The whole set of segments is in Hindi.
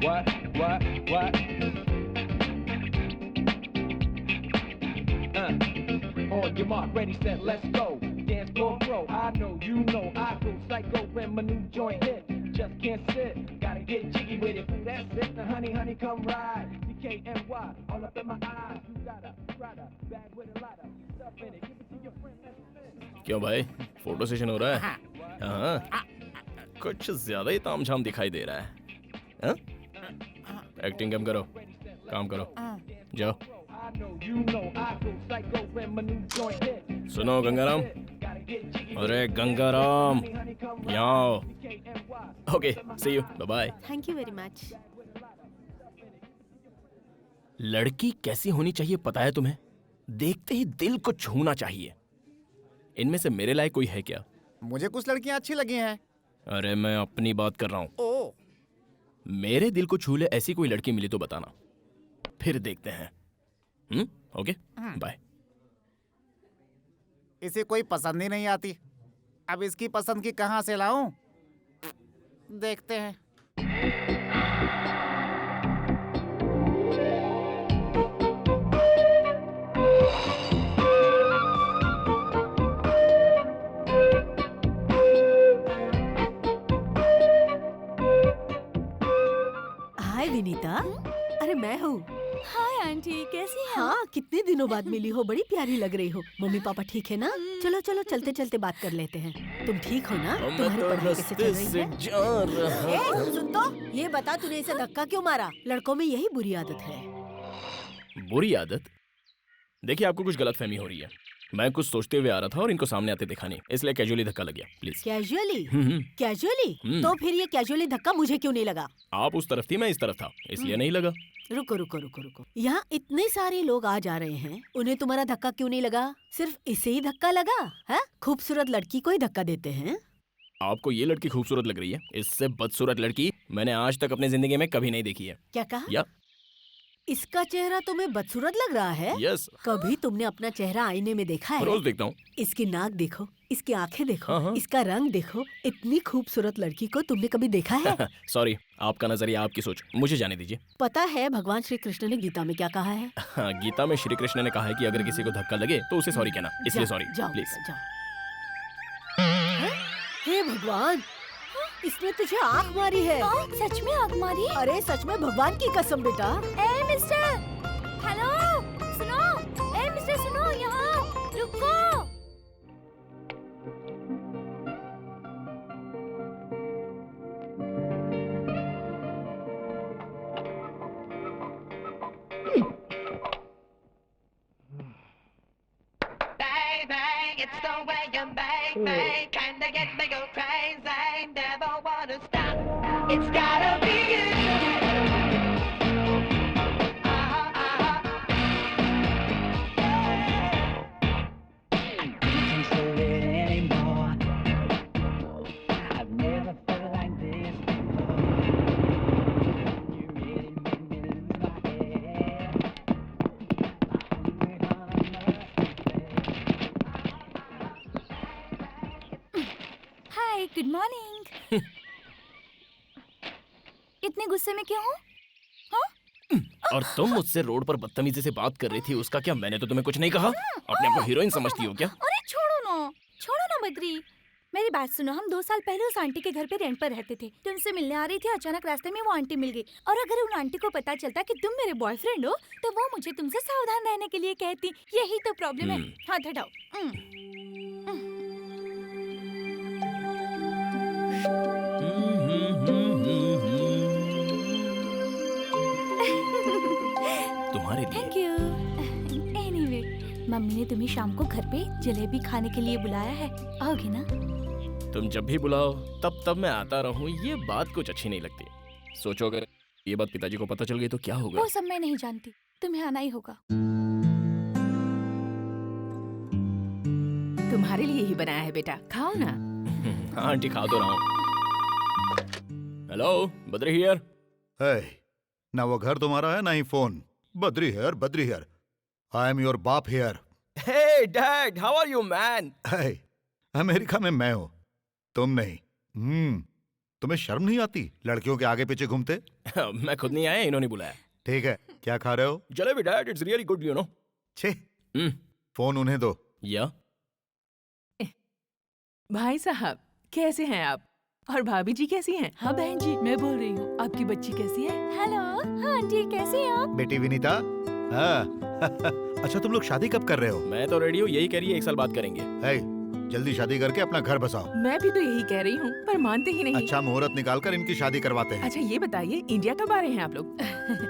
What? On your mark, ready, set, let's go. Dance floor bro, I know, you know, I go psycho when my new joint hit. Just can't sit, gotta get jiggy with it. That's it, now honey, come ride. DKNY, all up in my eyes. You got a rider, bag with a lot of stuff in it. Give it to your friend, let's spin. क्यों भाई, फोटो सेशन हो रहा है? हाँ, कुछ ज्यादा ही तामझाम दिखाई दे रहा है। हाँ? एक्टिंग कम करो, काम करो, जाओ। सुनो गंगाराम, अरे गंगाराम, यहाँ आओ। Okay, see you, bye bye. Thank you very much. लड़की कैसी होनी चाहिए पता है तुम्हें? देखते ही दिल को छूना चाहिए। इनमें से मेरे लायक कोई है क्या? मुझे कुछ लड़कियां अच्छी लगी हैं। अरे मैं अपनी बात कर रहा हूँ। ओ, मेरे दिल को छू ले ऐसी कोई लड़की मिली तो बताना, फिर देखते हैं। Okay, bye. इसे कोई पसंद ही नहीं आती। अब इसकी पसंद की कहाँ से लाऊं? देखते हैं। हाय विनीता, अरे मैं हूँ। हाय आंटी, कैसी हैं? हाँ, कितने दिनों बाद मिली हो, बड़ी प्यारी लग रही हो। मम्मी पापा ठीक है ना? चलो चलो चलते चलते बात कर लेते हैं। तुम ठीक हो ना? तुम्हारी पढ़ाई कैसे चल रही है? ए, सुन तो, ये बता तूने इसे धक्का क्यों मारा? लड़कों में यही बुरी आदत है। बुरी आदत? देखिए आपको कुछ गलतफहमी हो रही है। मैं कुछ सोचते हुए आ रहा था और इनको सामने आते देखा नहीं, इसलिए कैजुअली धक्का लग गया। प्लीज। कैजुअली? कैजुअली? तो फिर ये कैजुअली धक्का मुझे क्यों नहीं लगा? आप उस तरफ थी, मैं इस तरफ था, इसलिए नहीं लगा। रुको रुको रुको रुको, यहाँ इतने सारे लोग आ जा रहे हैं, उन्हें तुम्हारा धक्का क्यों नहीं लगा? सिर्फ इसे ही धक्का लगा है? खूबसूरत लड़की को ही धक्का देते हैं। आपको ये लड़की खूबसूरत लग रही है? इससे बदसूरत लड़की मैंने आज तक अपनी जिंदगी में कभी नहीं देखी है। क्या कहा? या इसका चेहरा तुम्हें बदसूरत लग रहा है? यस। कभी तुमने अपना चेहरा आईने में देखा है? रोज देखता हूँ। इसकी नाक देखो, इसकी आंखें देखो, हाँ। इसका रंग देखो। इतनी खूबसूरत लड़की को तुमने कभी देखा है? सॉरी, आपका नजरिया, आपकी सोच, मुझे जाने दीजिए। पता है भगवान श्री कृष्ण ने गीता में क्या कहा है? हाँ, गीता में श्री कृष्ण ने कहा है कि अगर किसी को धक्का लगे तो उसे सॉरी कहना, इसलिए सॉरी जाओ, प्लीज। जाओ। हे भगवान, इसने तुझे आँख मारी है। सच में आग मारी? अरे सच में, भगवान की कसम बेटा। ए मिस्टर, हेलो, सुनो। ए मिस्टर सुनो, यहाँ रुको। It's the way you make me kinda get me go crazy. Never wanna stop. It's gotta be you. Can't hold it anymore. I've never felt like this before. You really make me lose my head. Hi, good morning. इतने गुस्से में क्यों हो? और तुम मुझसे रोड पर बदतमीजी से बात कर रही थी, उसका क्या? मैंने तो तुम्हें कुछ नहीं कहा। अपने आप को हीरोइन समझती हो क्या? अरे छोड़ो ना बद्री। मेरी बात सुनो, हम 2 साल पहले उस आंटी के घर पे रेंट पर रहते थे। तो उनसे मिलने आ रही थी, अचानक रास्ते में वो आंटी मिल गई। और अगर उन आंटी को पता चलता कि तुम मेरे बॉयफ्रेंड हो, तो वो मुझे तुमसे सावधान रहने के लिए कहती। यही तो प्रॉब्लम है। हाथ हटाओ। तुम्हारे लिए। Thank you. एनीवे, मम्मी ने तुम्हें शाम को घर पे जलेबी खाने के लिए बुलाया है, आओगे ना? तुम जब भी बुलाओ तब मैं आता रहूं, ये बात कुछ अच्छी नहीं लगती। सोचो अगर ये बात पिताजी को पता चल गई तो क्या होगा? वो सब मैं नहीं जानती, तुम्हें आना ही होगा। तुम्हारे लिए ही बनाया है बेटा, खाओ ना। हाँ आंटी, खा तो रहा हूँ। Hello, Badri here. है ना, वो घर तुम्हारा है ना ही फोन। Badri here. I am your बाप here. Hey dad, how are you man? है, अमेरिका में मैं हूँ, तुम नहीं। तुम्हें शर्म नहीं आती लड़कियों के आगे पीछे घूमते? मैं खुद नहीं आया, इन्होंने बुलाया। ठीक है, क्या खा रहे हो? Jalebi dad, it's really good, you know. छे, फोन उन्हें दो। या भाई साहब कैसे हैं आप? और भाभी जी कैसी हैं? हाँ बहन जी, मैं बोल रही हूँ, आपकी बच्ची कैसी है? हेलो, हाँ आंटी कैसे हैं आप? बेटी विनीता, हाँ। अच्छा, तुम लोग शादी कब कर रहे हो? मैं तो रेडी हूँ, यही कह रही है 1 साल बाद करेंगे। है, जल्दी शादी करके अपना घर बसाओ। मैं भी तो यही कह रही हूँ, पर मानते ही नहीं। अच्छा मुहूर्त निकाल कर इनकी शादी करवाते हैं। अच्छा ये बताइए, इंडिया कब आ रहे हैं आप लोग?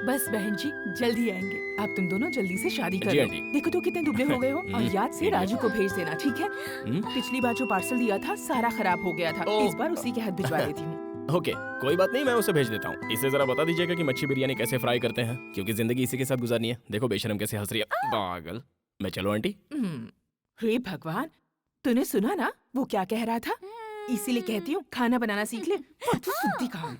बस बहन जी, जल्दी आएंगे। आप तुम दोनों जल्दी से शादी कर जी लो। आंटी। देखो तो कितने दुबले हो गए हो। और याद से राजू को भेज देना, ठीक है? पिछली बार जो पार्सल दिया था सारा खराब हो गया था, ओह। इस बार उसी के हाथ भिजवा देती हूँ। ओके, कोई बात नहीं, मैं उसे भेज देता हूँ। इसे जरा बता दीजिएगा कि मच्छी बिरयानी कैसे फ्राई करते हैं, क्योंकि जिंदगी इसी के साथ गुजारनी है। देखो बेशरम कैसे हंस रही है, पागल। मैं चलो आंटी। हे भगवान, तूने सुना ना वो क्या कह रहा था? इसीलिए कहती हूँ खाना बनाना सीख ले। तू सुनती कहाँ है?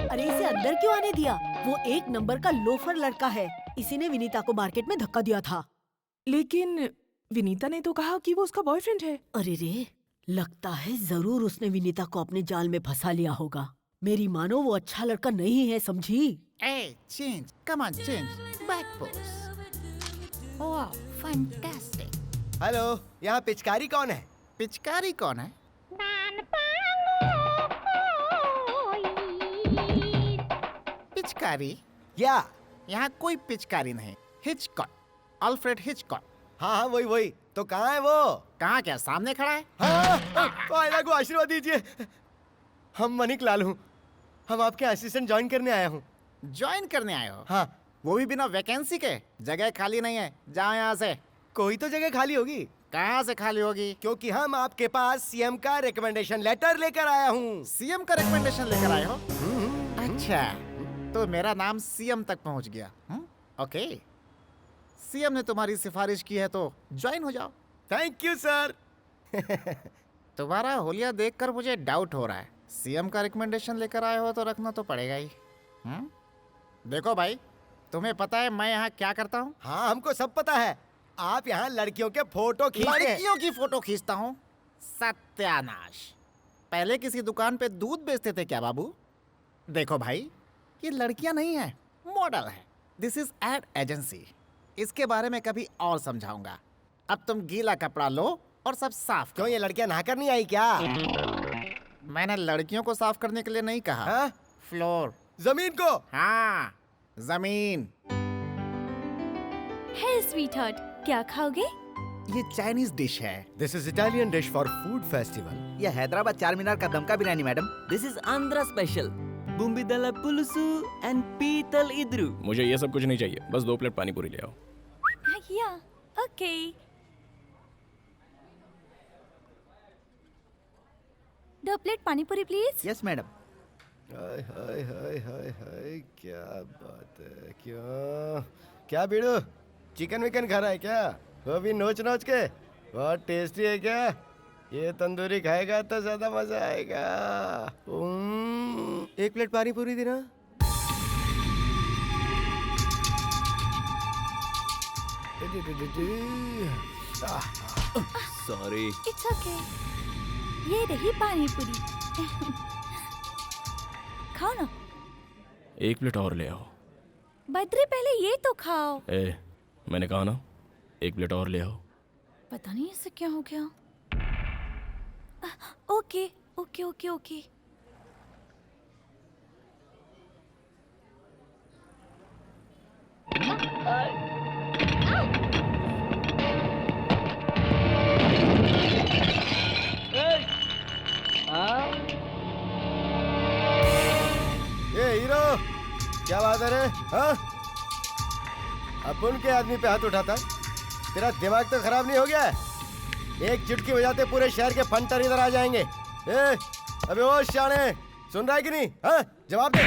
अरे इसे अंदर क्यों आने दिया? वो एक नंबर का लोफर लड़का है। इसी ने विनीता को मार्केट में धक्का दिया था। लेकिन विनीता ने तो कहा कि वो उसका बॉयफ्रेंड है। अरे रे, लगता है जरूर उसने विनीता को अपने जाल में फंसा लिया होगा। मेरी मानो वो अच्छा लड़का नहीं है, समझी? ए, change, come on, change, back pose. वाह, फैंटास्टिक। हेलो, यहाँ पिचकारी कौन है? पिचकारी कौन है? पिचकारी? या यहाँ कोई पिचकारी नहीं। Hitchcock, Alfred Hitchcock. हाँ हाँ वही। तो कहाँ है वो? कहाँ, क्या सामने खड़ा है? हाँ, आयला को आशीर्वाद दीजिए। हम मनिक लाल हूँ, हम आपके असिस्टेंट ज्वाइन करने आया हूँ। ज्वाइन करने आए हो? हाँ। वो भी बिना वैकेंसी के? जगह खाली नहीं है, जाओ यहाँ से। कोई तो जगह खाली होगी। कहाँ से खाली होगी? क्योंकि हम आपके पास सीएम का रिकमेंडेशन लेटर लेकर आया हूँ। सीएम का रिकमेंडेशन लेकर आए हो? अच्छा, तो मेरा नाम सीएम तक पहुँच गया। ओके, सीएम ने तुम्हारी सिफारिश की है तो ज्वाइन हो जाओ। Thank you sir. तुम्हारा होलिया देखकर मुझे डाउट हो रहा है। सीएम का रिकमेंडेशन लेकर आए हो तो रखना तो पड़ेगा ही। देखो भाई, तुम्हें पता है मैं यहाँ क्या करता हूँ? हाँ हमको सब पता है, आप यहाँ लड़कियों के फोटो खींचते हैं। लड़कियों की फोटो खींचता हूँ? सत्यानाश। पहले किसी दुकान पे दूध बेचते थे क्या बाबू? देखो भाई, ये लड़कियां नहीं है, मॉडल है। This is ad agency. इसके बारे में कभी और समझाऊंगा। अब तुम गीला कपड़ा लो और सब साफ करो। क्यों, ये लड़कियां नहाकर नहीं आई क्या? मैंने लड़कियों को साफ करने के लिए नहीं कहा। हाँ? फ्लोर, जमीन को। हाँ जमीन। हे स्वीटहार्ट, क्या खाओगे? ये चाइनीज डिश है। This is Italian dish for food festival. ये हैदराबाद चार मीनार का दमका biryani madam. This is Andhra special bommidala pulusu and पीतल इद्रू। मुझे ये सब कुछ नहीं चाहिए, बस 2 प्लेट पानी पूरी ले आओ। या, okay. 2 plate pani puri please. Yes madam. Hi hi hi hi hi, क्या बात है। क्या बीड़ू, चिकन विकन खा रहा है क्या? वो भी नोच नोच के। बहुत टेस्टी है क्या? ये तंदूरी खाएगा तो ज्यादा मजा आएगा। 1 प्लेट पानी पूरी देना। सॉरी। It's okay. ये रही पानी पूरी। खाओ ना। 1 प्लेट और ले आओ। बद्री, पहले ये तो खाओ। मैंने कहा ना, 1 प्लेट और ले आओ। पता नहीं इससे क्या हो गया। Okay okay okay okay. ये हीरो, क्या बात है रे? हाँ? अपन के आदमी पे हाथ उठाता है? तेरा दिमाग तो खराब नहीं हो गया? एक चुटकी बजाते पूरे शहर के फंटर इधर आ जाएंगे। अबे ओ शाने, सुन रहा है कि नहीं? हाँ? जवाब दे।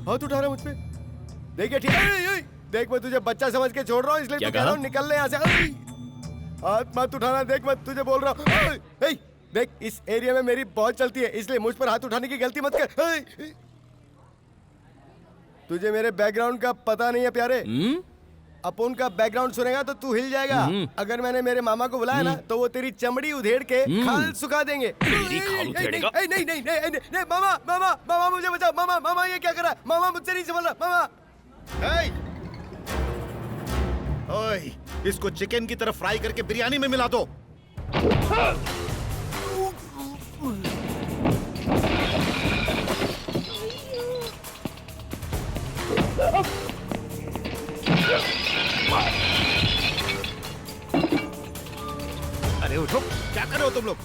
हाथ उठा रहा है मुझ पे। देखिए ठीक है, देख मैं तुझे बच्चा समझ के छोड़ रहा हूँ, इसलिए तो कह रहा हूँ निकल ले यहाँ से। हाथ मत उठाना, देख मैं तुझे बोल रहा हूँ। देख, इस एरिया में मेरी बहुत चलती है, इसलिए मुझ पर हाथ उठाने की गलती मत कर। तुझे मेरे बैकग्राउंड का पता नहीं है प्यारे। अपुन का बैकग्राउंड सुनेगा तो तू हिल जाएगा। अगर मैंने मेरे मामा को बुलाया ना तो वो तेरी चमड़ी उधेड़ के खाल सुखा देंगे। तेरी खाल उधेड़ेगा? नहीं नहीं नहीं नहीं नहीं, नहीं मामा मामा मामा मुझे बचाओ। मामा मामा ये क्या कर रहा है? मामा मुझसे नहीं संभल रहा। मामा ओए, इसको चिकन की तरफ फ्राई करके बिरयानी में मिला दो। अरे उठो, क्या कर रहे हो तुम लोग?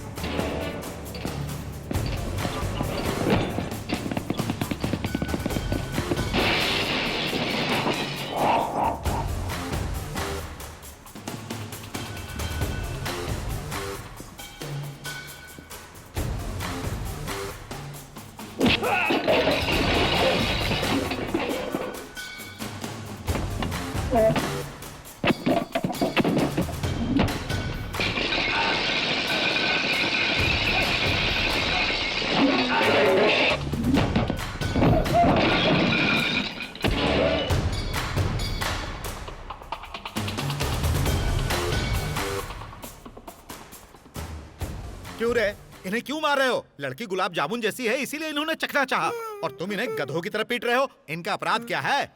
क्यों रे? इन्हें क्यों मार रहे हो? लड़की गुलाब जामुन जैसी है इसीलिए इन्होंने चखना चाहा और तुम इन्हें गधों की तरह पीट रहे हो। इनका अपराध क्या है?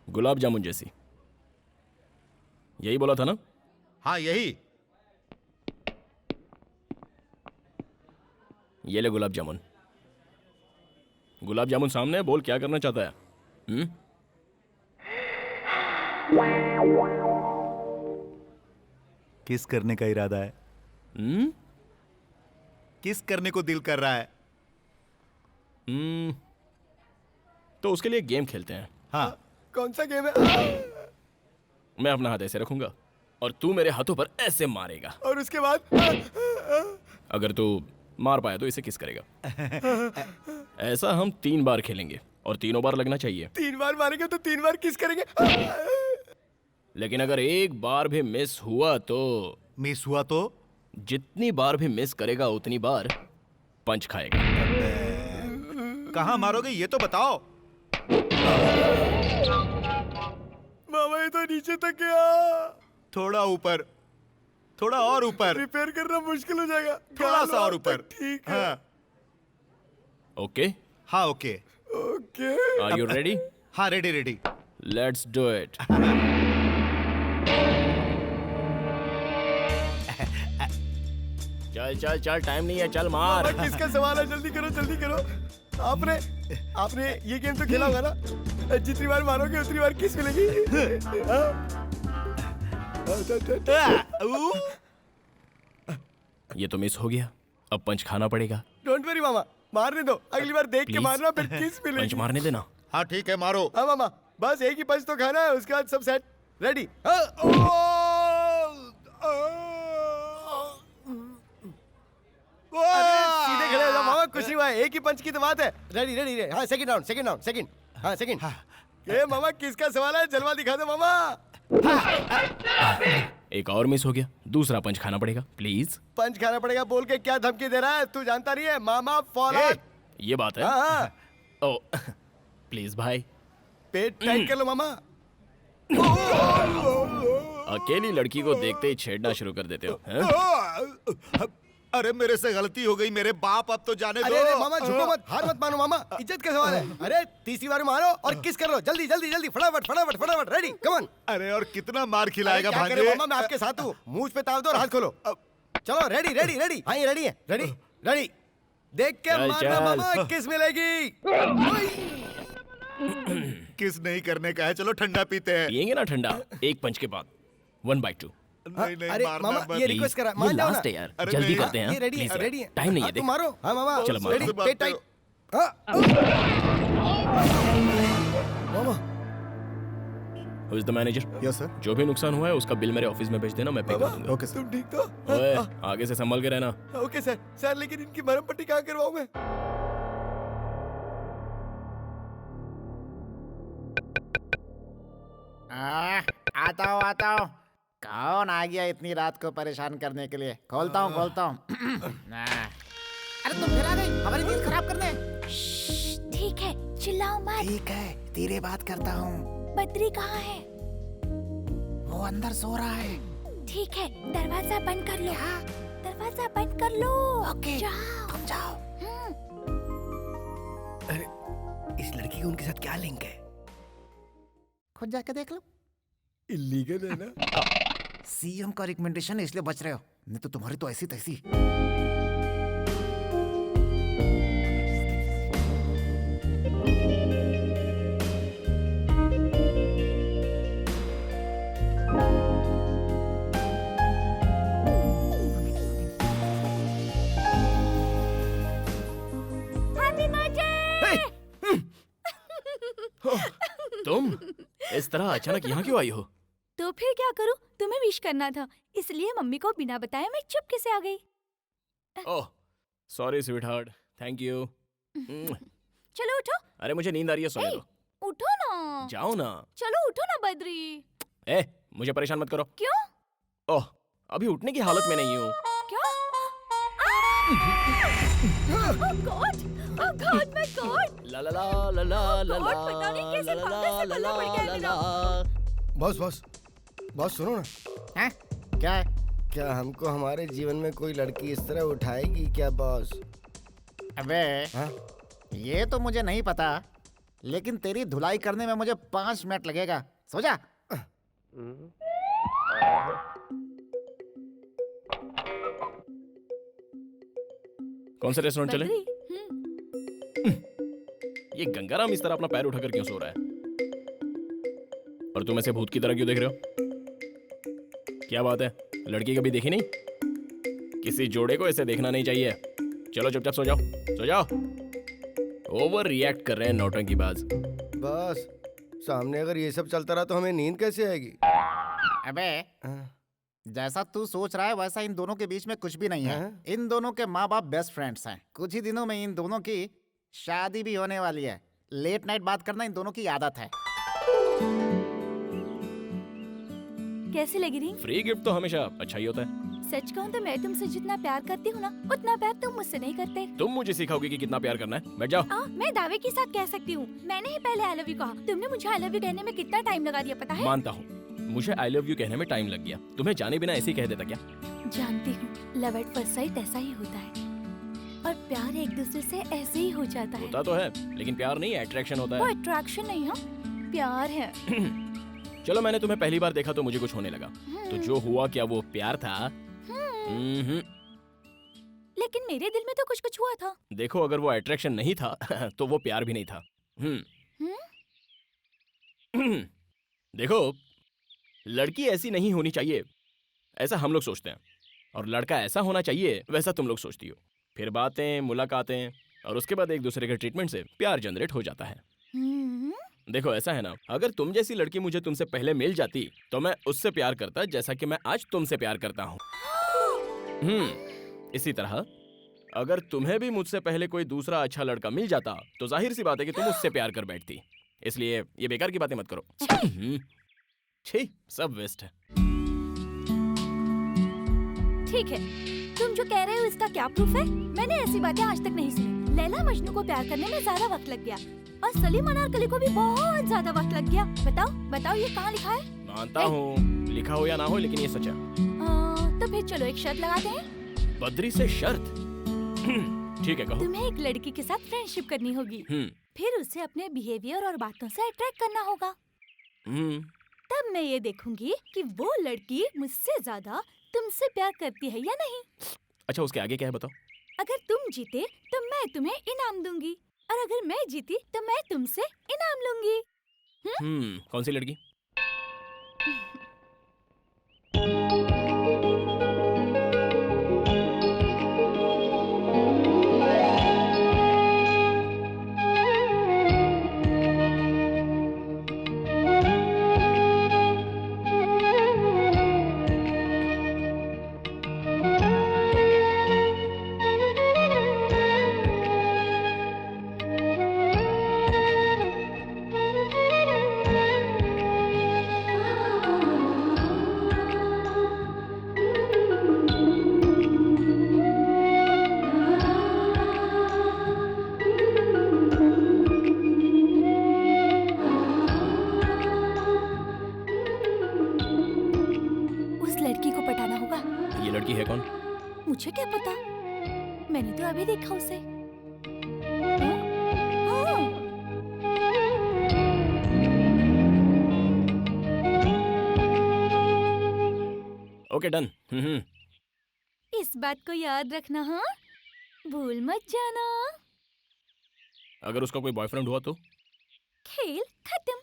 गुलाब जामुन जैसी, यही बोला था ना? हाँ यही। ये ले गुलाब जामुन। गुलाब जामुन सामने है, बोल क्या करना चाहता है? किस करने का इरादा है? किस करने को दिल कर रहा है? तो उसके लिए गेम खेलते हैं। हाँ। कौन सा गेम है? मैं अपना हाथ ऐसे रखूंगा और तू मेरे हाथों पर ऐसे मारेगा और उसके बाद? अगर तू मार पाया तो इसे किस करेगा। ऐसा हम 3 बार खेलेंगे और तीनों बार लगना चाहिए। 3 बार मारेंगे तो 3 बार किस करेंगे? लेकिन अगर एक बार भी मिस हुआ तो? मिस हुआ तो? जितनी बार भी मिस करेगा उतनी बार पंच खाएगा। कहाँ मारोगे ये तो बताओ। मामा ये तो नीचे तक गया। थोड़ा ऊपर, थोड़ा और ऊपर। रिपेयर करना मुश्किल हो जाएगा। थोड़ा सा और ऊपर। ठीक है। हाँ। ओके? हाँ okay. Okay. Are you ready? हाँ ready ready. Let's do it. चल चल चल, टाइम नहीं है, चल मार। किसका सवाल है? जल्दी करो जल्दी करो। आपने ये गेम तो खेला होगा ना? जितनी बार मारोगे उतनी बार किस मिलेगी। ये तो मिस हो गया, अब पंच खाना पड़ेगा। डोंट वरी मामा, मारने दो। अगली बार देख के Please? मारना, फिर किस मिलेगी। पंच मारने देना। हाँ ठीक है मारो। हाँ मामा, बस एक ही पंच तो खाना है, उसके बाद सब सेट। रेडी? सीधे खड़े हो जाओ मामा, कुछ नहीं हुआ है, एक ही पंच की तो बात है। Ready ready ready. हाँ second round, second round, second. हाँ सेकंड। ये मामा किसका सवाल है? जलवा दिखा दो मामा। एक और मिस हो गया, दूसरा पंच खाना पड़ेगा। प्लीज। पंच खाना पड़ेगा बोल के क्या धमकी दे रहा है? तू जानता नहीं है मामा फॉरवर्ड। ये बात है? हाँ। ओ प्लीज भाई, पेट टाइट कर लो मामा। अकेली लड़की को देखते ही छेड़ना शुरू कर देते हो, हैं? अरे मेरे से गलती हो गई मेरे बाप, अब तो जाने दो। अरे मामा झुको मत, हार मत मानो मामा, इज्जत का सवाल है। अरे तीसरी बार मारो और किस कर लो, जल्दी जल्दी जल्दी, फटाफट फटाफट फटाफट। Ready come on. अरे और कितना मार खिलाएगा क्या करे भांजे? मामा, मैं आपके साथ हूँ। मुंह पे ताव दो और हाथ खोलो। चलो रेडी रेडी रेडी। हाँ ये रेडी है, रेडी रेडी। देख के चल, मारना चल। मामा, किस मिलेगी। किस नहीं करने का है, चलो ठंडा पीते हैं। पियेंगे ना ठंडा, एक पंच के बाद 1/2। नहीं नहीं अरे मारना मामा मत। ये रिक्वेस्ट करा, ये मान जाओ ना। लास्ट है यार, अरे जल्दी नहीं। करते हैं। ये रेडी है, Please रेडी है। यार, टाइम नहीं है, हाँ, देख। तुम मारो। हाँ मामा चलो मारो। Ready, pet tight. Mama Who is the manager? Yes sir. जो भी नुकसान हुआ है उसका बिल मेरे ऑफिस में भेज देना, मैं पे कर दूंगा। ओके तुम ठीक तो? ओए, आगे से संभल के रहना। Okay sir. सर लेकिन इनकी मरहम पट्टी कहाँ करवाऊं मैं? आता हूँ। कौन आ गया इतनी रात को परेशान करने के लिए? खोलता हूँ। अरे तुम फिर आ गई हमारी नींद खराब करने। ठीक चिल्लाओ मत। ठीक है, धीरे बात करता हूँ। बद्री कहाँ है? वो अंदर सो रहा है। ठीक है, दरवाजा बंद कर लो। दरवाजा बंद कर लो। ओके, जाओ। तुम जाओ। अरे इस लड़की का उनके साथ क्या लिंक है? खुद जाके देख लो। इलीगल है ना? सीएम का रिकमेंडेशन है इसलिए बच रहे हो, नहीं तो तुम्हारी तो ऐसी तैसी। तुम इस तरह अचानक यहाँ क्यों आई हो? तो फिर क्या करूं? तुम्हें विश करना था, इसलिए मम्मी को बिना बताए मैं चुपके से आ गई। Oh sorry sweet heart, thank you. चलो उठो। अरे मुझे नींद आ रही है, सोने दो। उठो ना। जाओ ना। चलो उठो ना बद्री। ए मुझे परेशान मत करो। क्यों? ओह अभी उठने की हालत में नहीं हूँ। क्या? Oh god, my god. ला ला ला ला ला ला गॉड, पता नहीं कैसे पागल से पल्ला पड़ गया मेरा। बॉस सुनो ना। हैं? क्या है? क्या हमको हमारे जीवन में कोई लड़की इस तरह उठाएगी क्या बॉस? अबे हाँ? ये तो मुझे नहीं पता, लेकिन तेरी धुलाई करने में मुझे 5 मिनट लगेगा। सो जा। कौन सा रेस्टोरेंट चले? बद्री, ये गंगाराम इस तरह अपना पैर उठाकर क्यों सो रहा है? और तुम ऐसे भूत की तरह क्यों देख रहे हो? क्या बात है, लड़की कभी देखी नहीं? किसी जोड़े को ऐसे देखना नहीं चाहिए। चलो चुपचाप सो जाओ, सो जाओ। ओवर रिएक्ट कर रहे हैं नौटंकीबाज। बस सामने अगर ये सब चलता रहा तो हमें नींद कैसे आएगी? अबे जैसा तू सोच रहा है वैसा इन दोनों के बीच में कुछ भी नहीं है। इन दोनों के माँ बाप बेस्ट फ्रेंड्स हैं। कुछ ही दिनों में इन दोनों की शादी भी होने वाली है। लेट नाइट बात करना इन दोनों की आदत है। कैसी लगी रिंग? फ्री गिफ्ट तो हमेशा अच्छा ही होता है। सच कहूँ तो मैं तुमसे जितना प्यार करती हूँ ना, उतना प्यार तुम मुझसे नहीं करते। तुम मुझे सिखाओगे कि कितना प्यार करना है? बैठ जाओ। मैं दावे के साथ कह सकती हूँ, मैंने ही पहले आई लव यू कहा। तुमने मुझे आई लव यू कहने में कितना टाइम लगा दिया पता है? मानता हूँ, मुझे आई लव यू कहने में टाइम लग गया। तुम्हें जाने बिना ऐसे ही कह देता क्या? जानती हूँ, लव एट फर्स्ट साइट ऐसा ही होता है, और प्यार एक दूसरे से ऐसे ही हो जाता है। होता तो है, लेकिन प्यार नहीं, अट्रैक्शन होता वो है। अट्रैक्शन नहीं है, प्यार है। चलो मैंने तुम्हें पहली बार देखा तो मुझे कुछ होने लगा, तो जो हुआ क्या वो प्यार था? लेकिन मेरे दिल में तो कुछ कुछ हुआ था। देखो अगर वो अट्रैक्शन नहीं था तो वो प्यार भी नहीं था। देखो लड़की ऐसी नहीं होनी चाहिए ऐसा हम लोग सोचते हैं, और लड़का ऐसा होना चाहिए वैसा तुम लोग सोचती हो। फिर बातें, मुलाकातें, और उसके बाद एक दूसरे के ट्रीटमेंट से प्यार जनरेट हो जाता है। देखो ऐसा है ना, अगर तुम जैसी लड़की मुझे तुमसे पहले मिल जाती तो मैं उससे प्यार करता जैसा कि मैं आज तुमसे प्यार करता हूँ। इसी तरह अगर तुम्हें भी मुझसे पहले कोई दूसरा अच्छा लड़का मिल जाता तो जाहिर सी बात है कि तुम उससे प्यार कर बैठती। इसलिए ये बेकार की बातें मत करो। छी, सब वेस्ट है। ठीक है, तुम जो कह रहे हो इसका क्या प्रूफ है? मैंने ऐसी बातें आज तक नहीं सुनी। लैला मजनू को प्यार करने में ज्यादा वक्त लग गया, और सलीम अनारकली को भी बहुत ज्यादा वक्त लग गया। बताओ बताओ ये कहाँ लिखा है? मानता हूँ, लिखा हो या ना हो, लेकिन ये सच है। तो फिर चलो एक शर्त लगाते हैं। बद्री से शर्त? ठीक है, कहो। तुम्हें एक लड़की के साथ फ्रेंडशिप करनी होगी, फिर उसे अपने बिहेवियर और बातों से अट्रैक्ट करना होगा। तब मैं ये देखूंगी कि वो लड़की मुझसे ज्यादा तुमसे प्यार करती है या नहीं। अच्छा, उसके आगे क्या है बताओ? अगर तुम जीते तो मैं तुम्हें इनाम दूंगी, और अगर मैं जीती तो मैं तुमसे इनाम लूंगी। कौन सी लड़की? मैंने तो अभी देखा उसे। Okay done. इस बात को याद रखना, हाँ? भूल मत जाना। अगर उसका कोई बॉयफ्रेंड हुआ तो? खेल खत्म।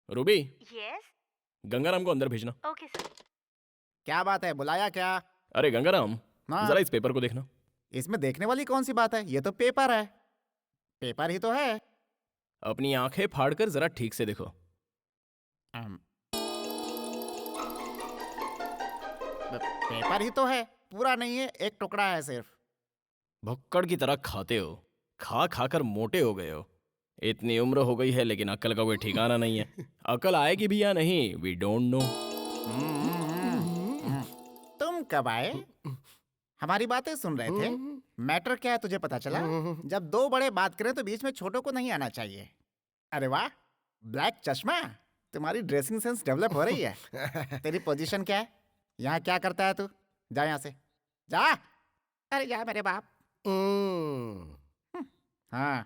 रूबी, यस, गंगाराम को अंदर भेजना। Okay sir. क्या बात है, बुलाया क्या? अरे गंगाराम, हाँ। जरा इस पेपर को देखना। इसमें देखने वाली कौन सी बात है? ये तो पेपर है। पेपर ही तो है। अपनी आंखें फाड़कर जरा ठीक से देखो। पेपर ही तो है, पूरा नहीं है, एक टुकड़ा है सिर्फ। भुक्कड़ की तरह खाते हो, खा खा कर मोटे हो गए हो। इतनी उम्र हो गई है लेकिन अक्ल का कोई ठिकाना नहीं है। अक्ल आएगी भी या नहीं, वी डोंट नो। तुम कब आए? हमारी बातें सुन रहे थे। मैटर क्या है तुझे पता चला? जब दो बड़े बात करें तो बीच में छोटों को नहीं आना चाहिए। अरे वाह, ब्लैक चश्मा, तुम्हारी ड्रेसिंग सेंस डेवलप हो रही है। तेरी पोजीशन क्या है? यहाँ क्या करता है तू? जा यहाँ से, जा। अरे जा मेरे बाप। हाँ,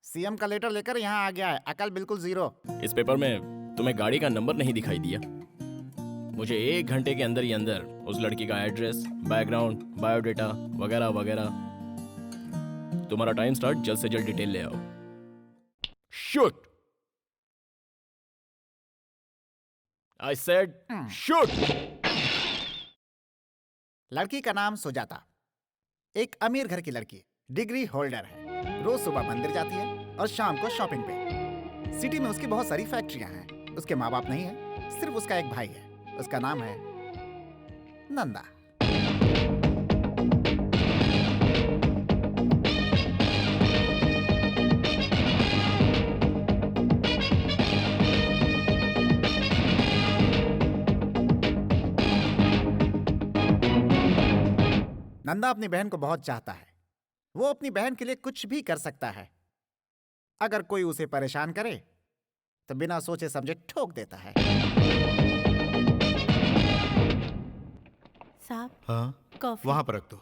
सीएम का लेटर लेकर यहाँ आ गया है, अकल बिल्कुल जीरो। इस पेपर में तुम्हें गाड़ी का नंबर नहीं दिखाई दिया? मुझे 1 घंटे के अंदर ही अंदर उस लड़की का एड्रेस, बैकग्राउंड, बायोडेटा वगैरह वगैरह। तुम्हारा टाइम स्टार्ट, जल्द से जल्द डिटेल ले आओ। शूट! I said shoot! लड़की का नाम सुजाता, एक अमीर घर की लड़की, डिग्री होल्डर है। रोज सुबह मंदिर जाती है और शाम को शॉपिंग पे। सिटी में उसकी बहुत सारी फैक्ट्रियां हैं। उसके माँ बाप नहीं है, सिर्फ उसका एक भाई है। उसका नाम है नंदा। नंदा अपनी बहन को बहुत चाहता है। वो अपनी बहन के लिए कुछ भी कर सकता है। अगर कोई उसे परेशान करे तो बिना सोचे समझे ठोक देता है। साहब, हाँ, कॉफी। वहां पर रख दो।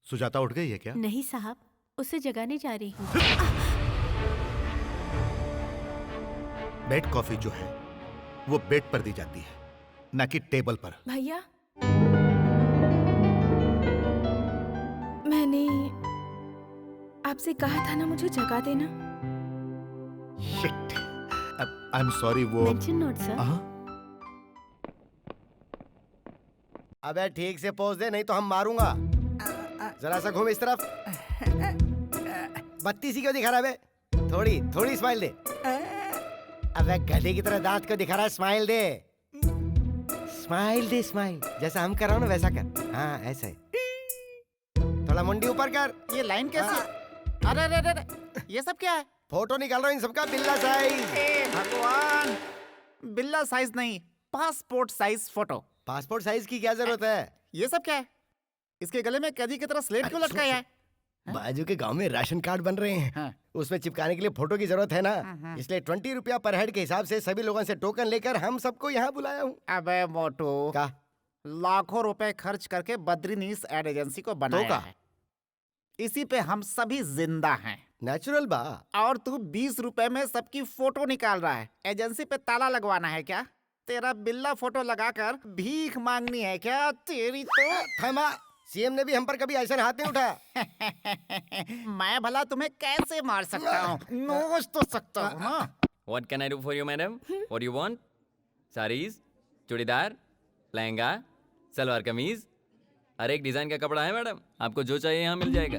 सुजाता उठ गई है क्या? नहीं साहब, उसे जगाने जा रही हूँ। बेड कॉफी जो है वो बेड पर दी जाती है, ना कि टेबल पर। भैया, मैंने आपसे कहा था ना मुझे जगा देना। Shit, I am sorry. वो मेंशन नोट सर। हाँ? अबे ठीक से पोज दे, नहीं तो हम मारूंगा। जरा सा घूम इस तरफ। बत्ती सी क्यों दिखा रहा है बे? थोड़ी थोड़ी स्माइल दे। अबे गधे की तरह दांत क्यों दिखा रहा है? स्माइल दे, स्माइल दे, स्माइल। जैसा हम कर रहा हूँ ना वैसा कर। हाँ ऐसा ही। थोड़ा मुंडी ऊपर कर। ये लाइन कैसी? अरे अरे अरे, ये सब क्या है? फोटो निकाल रहा हूँ इन सबका, बिल्ला साइज। हे भगवान, बिल्ला साइज नहीं, passport size photo. Passport size की क्या जरूरत है? ये सब क्या है? इसके गले में कैदी की तरह स्लेट क्यों लटकाया है? बाजू के गांव में राशन कार्ड बन रहे हैं। हाँ। उसमें चिपकाने के लिए फोटो की जरूरत है ना, इसलिए 20 रुपया पर हेड के हिसाब से सभी लोगों से टोकन लेकर हम सबको यहाँ बुलाया हूँ। अबे मोटू, क्या? लाखों रुपए खर्च करके बद्रीनीस एड एजेंसी को बनाया है। इसी पे हम सभी जिंदा हैं। नेचुरल बा। और तू 20 रुपए में सबकी फोटो निकाल रहा है। एजेंसी पे ताला लगवाना है क्या? तेरा बिल्ला फोटो लगाकर भीख मांगनी है क्या? तेरी तो थमा। सीएम ने भी हम पर कभी ऐसा हाथ नहीं उठाया। मैं भला तुम्हें कैसे मार सकता हूँ? नोच तो सकता हूँ ना। What can I do for you, madam? What do you want? Sarees, churidar, lehenga, salwar kameez, हर एक डिजाइन का कपड़ा है मैडम। आपको जो चाहिए यहाँ मिल जाएगा।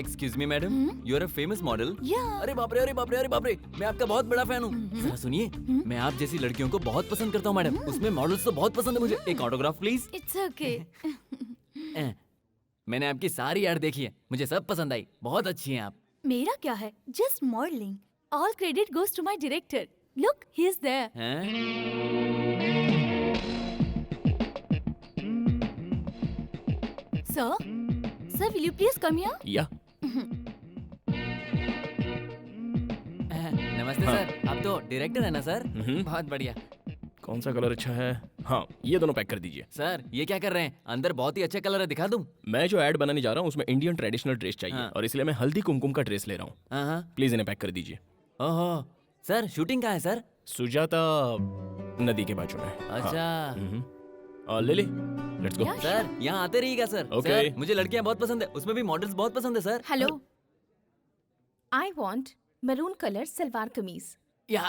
Excuse me madam, you are a famous model. अरे बाप रे, अरे बाप रे, अरे बाप रे, मैं आपका बहुत बड़ा फैन हूँ। जरा सुनिए, मैं आप जैसी लड़कियों को बहुत पसंद करता हूँ मैडम। उसमें मॉडल्स तो बहुत पसंद है मुझे। एक ऑटोग्राफ प्लीज। It's okay. मैंने आपकी सारी ऐड देखी है, मुझे सब पसंद आई। बहुत अच्छी हैं आप। मेरा क्या है? Just modelling. All credit goes to my director. Look, he is there. Sir, sir will you please come here? या नमस्ते हाँ। सर, आप तो डायरेक्टर है ना सर? हम्म। बहुत बढ़िया। कौन सा कलर अच्छा है? हाँ, ये दोनों पैक कर दीजिए। सर ये क्या कर रहे हैं? अंदर बहुत ही अच्छा कलर है, दिखा दूं? मैं जो ऐड बनाने जा रहा हूँ उसमें इंडियन ट्रेडिशनल ड्रेस चाहिए हाँ। और इसलिए मैं हल्दी कुमकुम का ड्रेस ले रहा हूँ। हाँ हाँ। प्लीज इन्हें पैक कर दीजिए। ओहो, सर शूटिंग कहाँ है सर? सुजाता नदी के बाजू में। अच्छा। और लिली, लेट्स गो। सर यहाँ आते रहिएगा सर। Okay. सर मुझे लड़कियाँ बहुत पसंद है, उसमें भी मॉडल्स बहुत पसंद है sir. Hello, I want maroon colour salwar kameez. या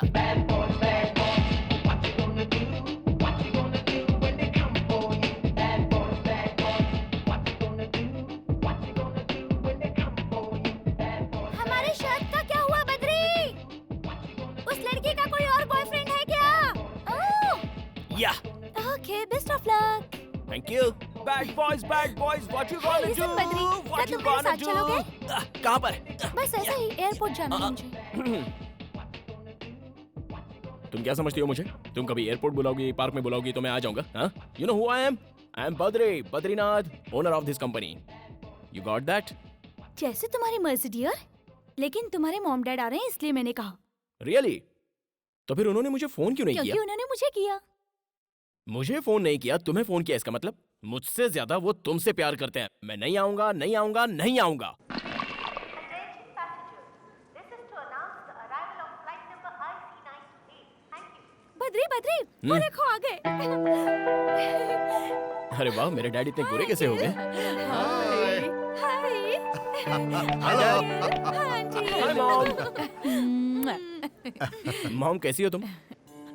हमारे शर्ट का क्या हुआ बद्री? उस लड़की का कोई और बॉयफ्रेंड है क्या? या okay, best of luck. Thank you. Bad boys, what you gonna Listen, do? Badri, क्या तुम मेरे साथ चलोगे? कहाँ पर? बस ऐसे ही एयरपोर्ट जाना है मुझे। तुम क्या समझती हो मुझे? तुम कभी एयरपोर्ट बुलाओगी, पार्क में बुलाओगी तो मैं आ जाऊंगा। हाँ? You know who I am? I am Badrinath, owner of this company. You got that? जैसे तुम्हारी मर्जी डियर, लेकिन तुम्हारे मॉम डैड आ रहे हैं इसलिए मैंने कहा। Really? तो फिर उन्होंने मुझे फोन क्यों नहीं क्योंकि किया? उन्होंने मुझे किया। मुझे फोन नहीं किया, तुम्हें फोन किया, इसका मतलब मुझसे ज्यादा वो तुमसे प्यार करते हैं। मैं नहीं आऊंगा, नहीं आऊंगा, नहीं आऊंगा। बद्री बद्री, वो देखो आ गए। अरे वाह, मेरे डैडी इतने गोरे कैसे हो गए? हाय। Hi mom. मॉम कैसी हो तुम?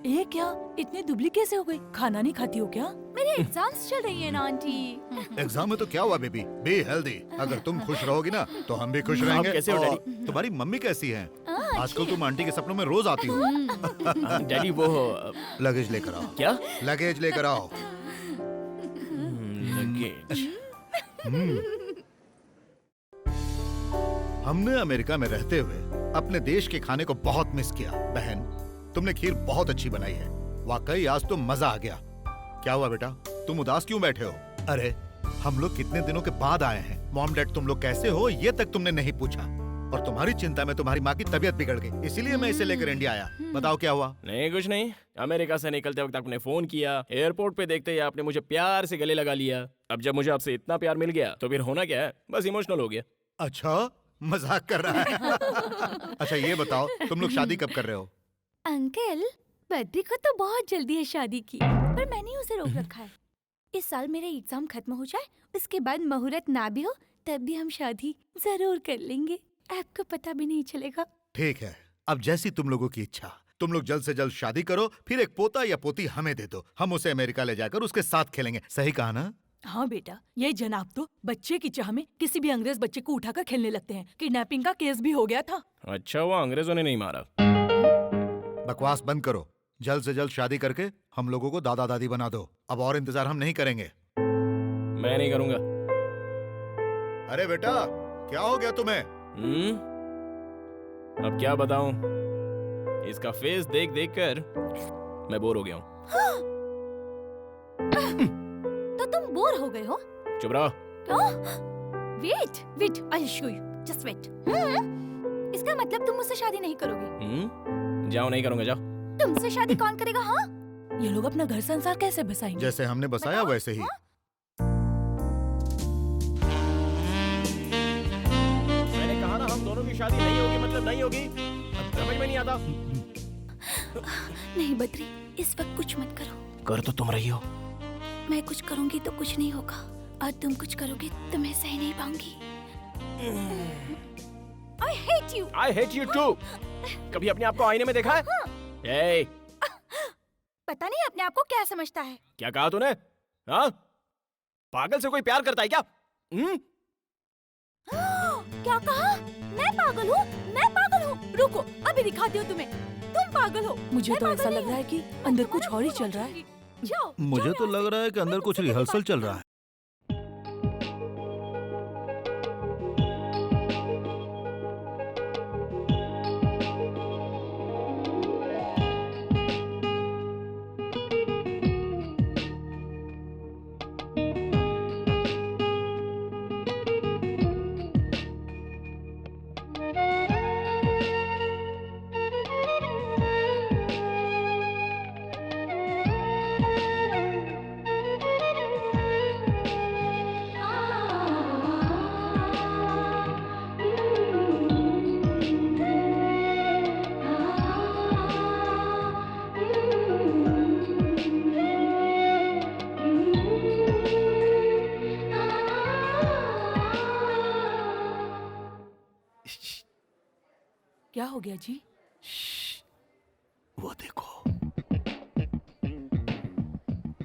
ये क्या, इतनी दुबली कैसे हो गई? खाना नहीं खाती हो क्या? मेरे एग्जाम्स चल रही है ना आंटी। एग्जाम में तो क्या हुआ बेबी, बी हेल्दी। अगर तुम खुश रहोगी ना तो हम भी खुश आप रहेंगे। कैसे हो, और डैडी? तुम्हारी मम्मी कैसी हैं? आजकल तुम आंटी के सपनों में रोज आती हो। डैडी वो लगेज लेकर आओ। क्या? लगेज लेकर आओ। लगेज। हमने अमेरिका में रहते हुए अपने देश के खाने को बहुत मिस किया। बहन, तुमने खीर बहुत अच्छी बनाई है। वाकई आज तो मजा आ गया। क्या हुआ बेटा, तुम उदास क्यों बैठे हो? अरे हम लोग कितने दिनों के बाद आए हैं। मॉम डैड तुम लोग कैसे हो ये तक तुमने नहीं पूछा। और तुम्हारी चिंता में तुम्हारी माँ की तबीयत बिगड़ गई, इसीलिए मैं इसे लेकर इंडिया आया। बताओ क्या हुआ? नहीं कुछ नहीं। अमेरिका से निकलते वक्त आपने फोन किया, एयरपोर्ट पे देखते ही आपने मुझे प्यार से गले लगा लिया। अब जब मुझे आपसे इतना प्यार मिल गया तो फिर होना क्या है, बस इमोशनल हो गया। अच्छा, मजाक कर रहा है। अच्छा ये बताओ, तुम लोग शादी कब कर रहे हो? अंकल, बद्री को तो बहुत जल्दी है शादी की, पर मैंने उसे रोक रखा है। इस साल मेरे एग्जाम खत्म हो जाए, उसके बाद मुहूर्त ना भी हो तब भी हम शादी जरूर कर लेंगे। आपको पता भी नहीं चलेगा। ठीक है, अब जैसी तुम लोगों की इच्छा। तुम लोग जल्द से जल्द शादी करो, फिर एक पोता या पोती हमें दे दो। हम उसे अमेरिका ले जाकर उसके साथ खेलेंगे। सही कहा ना? हाँ बेटा, ये जनाब तो बच्चे की चाह में किसी भी अंग्रेज बच्चे को उठाकर खेलने लगते हैं। किडनैपिंग का केस भी हो गया था। अच्छा, वो अंग्रेजों ने नहीं मारा। बकवास बंद करो। जल्द से जल्द शादी करके हम लोगों को दादा दादी बना दो। अब और इंतजार हम नहीं करेंगे। मैं नहीं करूंगा। अरे बेटा, क्या हो गया तुम्हें? अब क्या बताऊं, इसका फेस देख देख कर मैं बोर हो गया हूँ। तो तुम बोर हो गए हो? चुप रहो। Wait wait, I show you, just wait. इसका मतलब तुम मुझसे शादी नहीं करोगे? जाओ, नहीं करूंगा, जाओ। तुमसे शादी कौन करेगा? हाँ, ये लोग अपना घर संसार कैसे बसाएंगे? जैसे हमने बसाया वैसे ही। मैंने कहा ना हम दोनों की शादी नहीं होगी मतलब नहीं होगी। अब समझ में नहीं आता। नहीं बद्री, इस वक्त कुछ मत करो। कर तो तुम रही हो। मैं कुछ करूंगी तो कुछ नहीं होगा, और तुम कुछ करोगे तो मैं सह नहीं पाऊंगी। I hate you. I hate you too. कभी अपने आप को आईने में देखा है? Hey, पता नहीं अपने आप को क्या समझता है। क्या कहा तूने? हाँ? पागल से कोई प्यार करता है क्या? क्या कहा? मैं पागल हूँ? मैं पागल हूँ? रुको, अभी दिखाती हूँ तुम्हें। तुम पागल हो। मुझे मैं तो पागल ऐसा नहीं लग रहा है हूँ। कि अंदर कुछ और ही चल रहा है। जाओ, मुझे जाओ तो यहाँ लग से। रहा है कि अंदर मैं कुछ तुमसे रिहर्सल बात चल रहा है। क्या हो गया जी? वो देखो।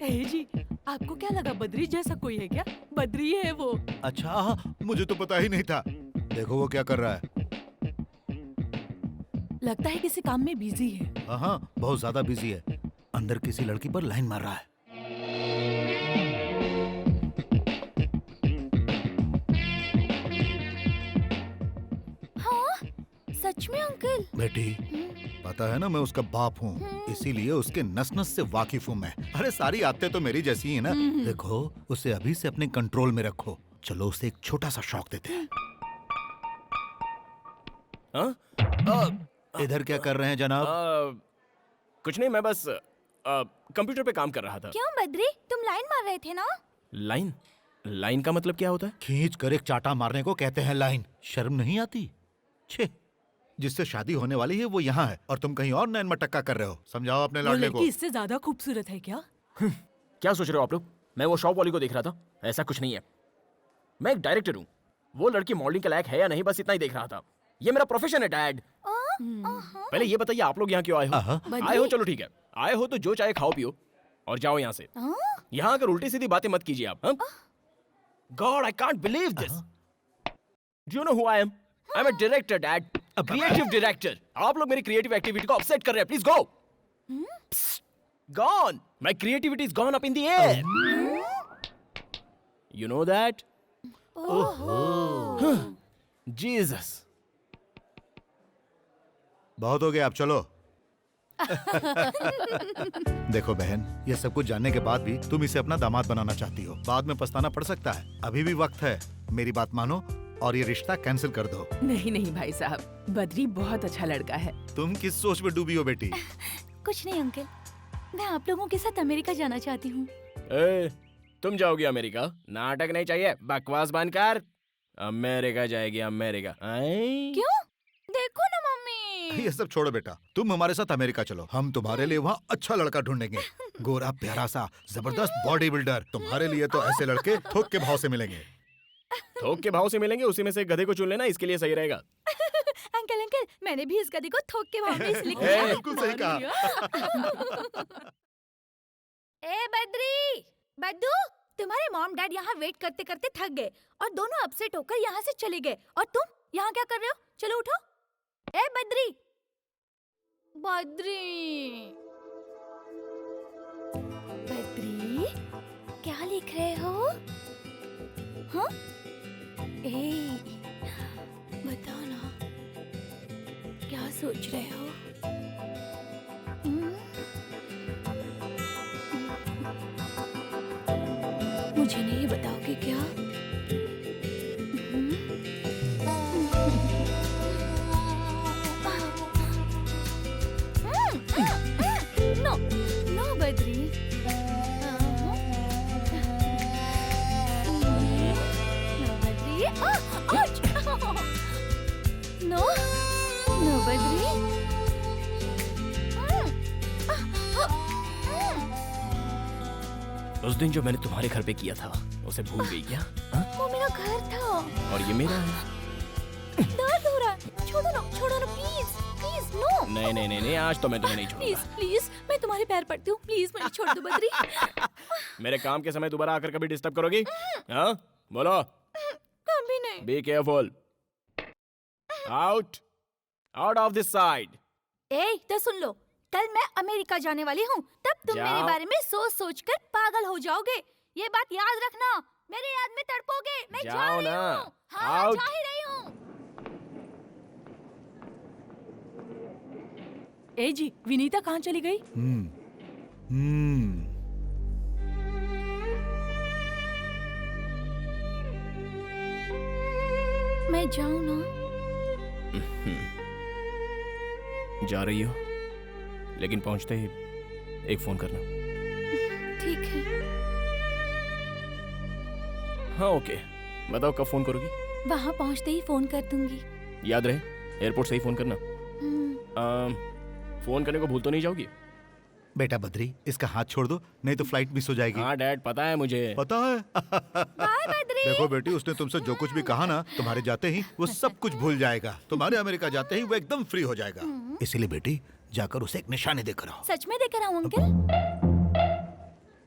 ए जी, आपको क्या लगा बद्री जैसा कोई है क्या? बद्री है वो। अच्छा, मुझे तो पता ही नहीं था। देखो वो क्या कर रहा है। लगता है किसी काम में बिजी है। हाँ, बहुत ज्यादा बिजी है। अंदर किसी लड़की पर लाइन मार रहा है। हाँ, सच में अंकल? बेटी, पता है ना मैं उसका बाप हूँ, इसीलिए उसके नस नस से वाकिफ हूँ मैं। अरे सारी आदतें तो मेरी जैसी ही है ना। देखो, उसे अभी से अपने कंट्रोल में रखो। चलो उसे एक छोटा सा शौक देते हैं। इधर क्या कर रहे हैं जनाब? कुछ नहीं, मैं बस कंप्यूटर पे काम कर रहा था। क्यों बद्री, तुम लाइन मार रहे थे ना? लाइन? लाइन का मतलब क्या होता है? खींच कर एक चाटा मारने को कहते हैं लाइन। शर्म नहीं आती? छे, जिससे शादी होने वाली है वो यहाँ है और तुम कहीं और नैन मटक्का कर रहे हो। समझाओ अपने वो लाडले को। लड़की इससे ज्यादा खूबसूरत है क्या? क्या सोच रहे हो आप लोग? मैं वो शॉप वाली को देख रहा था, ऐसा कुछ नहीं है। मैं एक डायरेक्टर हूँ। वो लड़की मॉडलिंग के लायक है या नहीं, बस इतना ही देख रहा था। ये मेरा प्रोफेशन है डैड। पहले ये बताइए आप लोग यहाँ क्यों आए हो? आए हो, चलो ठीक है। आए हो तो जो चाहे खाओ पियो और जाओ यहाँ से। यहाँ आकर उल्टी सीधी बातें मत कीजिए आप। God, I can't believe this. Do you know who I am? I am a director dad, a creative director. आप लोग मेरी क्रिएटिव एक्टिविटी को अपसेट कर रहे हैं। Please go. Gone. My creativity is gone up in the air. You know that? Jesus. बहुत हो गया, अब चलो। देखो बहन, ये सब कुछ जानने के बाद भी तुम इसे अपना दामाद बनाना चाहती हो। बाद में पछताना पड़ सकता है। अभी भी वक्त है। मेरी बात मानो और ये रिश्ता कैंसिल कर दो। नहीं नहीं भाई साहब, बद्री बहुत अच्छा लड़का है। तुम किस सोच में डूबी हो बेटी? कुछ नहीं अंकल, मैं आप लोगों के साथ अमेरिका जाना चाहती हूँ। तुम जाओगी अमेरिका? नाटक नहीं चाहिए, बकवास बंद कर। अमेरिका जाएगी, अमेरिका। क्यों? देखो ना मम्मी। ये सब छोड़ो बेटा, तुम हमारे साथ अमेरिका चलो। हम तुम्हारे लिए वहाँ अच्छा लड़का ढूंढेंगे। गोरा, प्यारा सा, जबरदस्त बॉडी बिल्डर। तुम्हारे लिए तो ऐसे लड़के थोक के भाव से मिलेंगे। थोक के भाव से मिलेंगे? उसी में से गधे को चुन लेना, इसके लिए सही रहेगा। अंकल अंकल, मैंने भी इस गधे को थोक के भाव में इसलिए किया। बिल्कुल सही कहा। ए बद्री, बद्दू, तुम्हारे मॉम डैड यहाँ वेट करते करते थक गए और दोनों अपसेट होकर यहाँ से चले गए। और तुम यहाँ क्या कर रहे हो? चलो उठो। ए बद्री, बद्री, बद्री, क्या लिख रहे हो? हाँ? ए, बताओ ना, क्या सोच रहे हो? मुझे नहीं बताओगे क्या? No, no Badri. No Badri. No, no Badri. उस दिन जो मैंने तुम्हारे घर पे किया था, उसे भूल गई क्या? वो मेरा घर था। और ये मेरा है। दर्द हो रहा है। छोड़ो ना प्लीज, प्लीज नो। नहीं नहीं नहीं नहीं, आज तो मैं तुम्हें नहीं छोड़ूंगा। प्लीज प्लीज, मैं तुम्हारे पैर पड़ती हूँ, प्लीज मुझे छोड़ दो बद्री। मेरे काम के समय दोबारा आकर कभी डिस्टर्ब करोगी? हाँ, बोलो। कभी नहीं। Be careful. Out, out of this side. ए, तो सुन लो, कल मैं अमेरिका जाने वाली हूँ। तब तुम मेरे बारे में सोच सोच कर पागल हो जाओगे। ये बात याद रखना। मेरे याद में तड़पोगे। मैं जा रही हूँ। हाँ, जा ही रही हूँ। ए जी, विनीता कहाँ चली गई? मैं जाऊँ ना? जा रही हो, लेकिन पहुंचते ही एक फोन करना। ठीक है। हाँ ओके, बताओ कब फोन करोगी? वहाँ पहुँचते ही फोन कर दूंगी। याद रहे, एयरपोर्ट से ही फोन करना। फोन करने को भूल तो नहीं जाओगी? बेटा बद्री, इसका हाथ छोड़ दो, नहीं तो फ्लाइट मिस हो जाएगी। हाँ डैड, पता है मुझे। पता है? बाय बद्री। देखो बेटी, उसने तुमसे जो कुछ भी कहा ना, तुम्हारे जाते ही वो सब कुछ भूल जाएगा। तुम्हारे अमेरिका जाते ही वो एकदम फ्री हो जाएगा। इसीलिए बेटी, जाकर उसे एक निशानी देकर आओ। सच में देकर आऊं अंकल?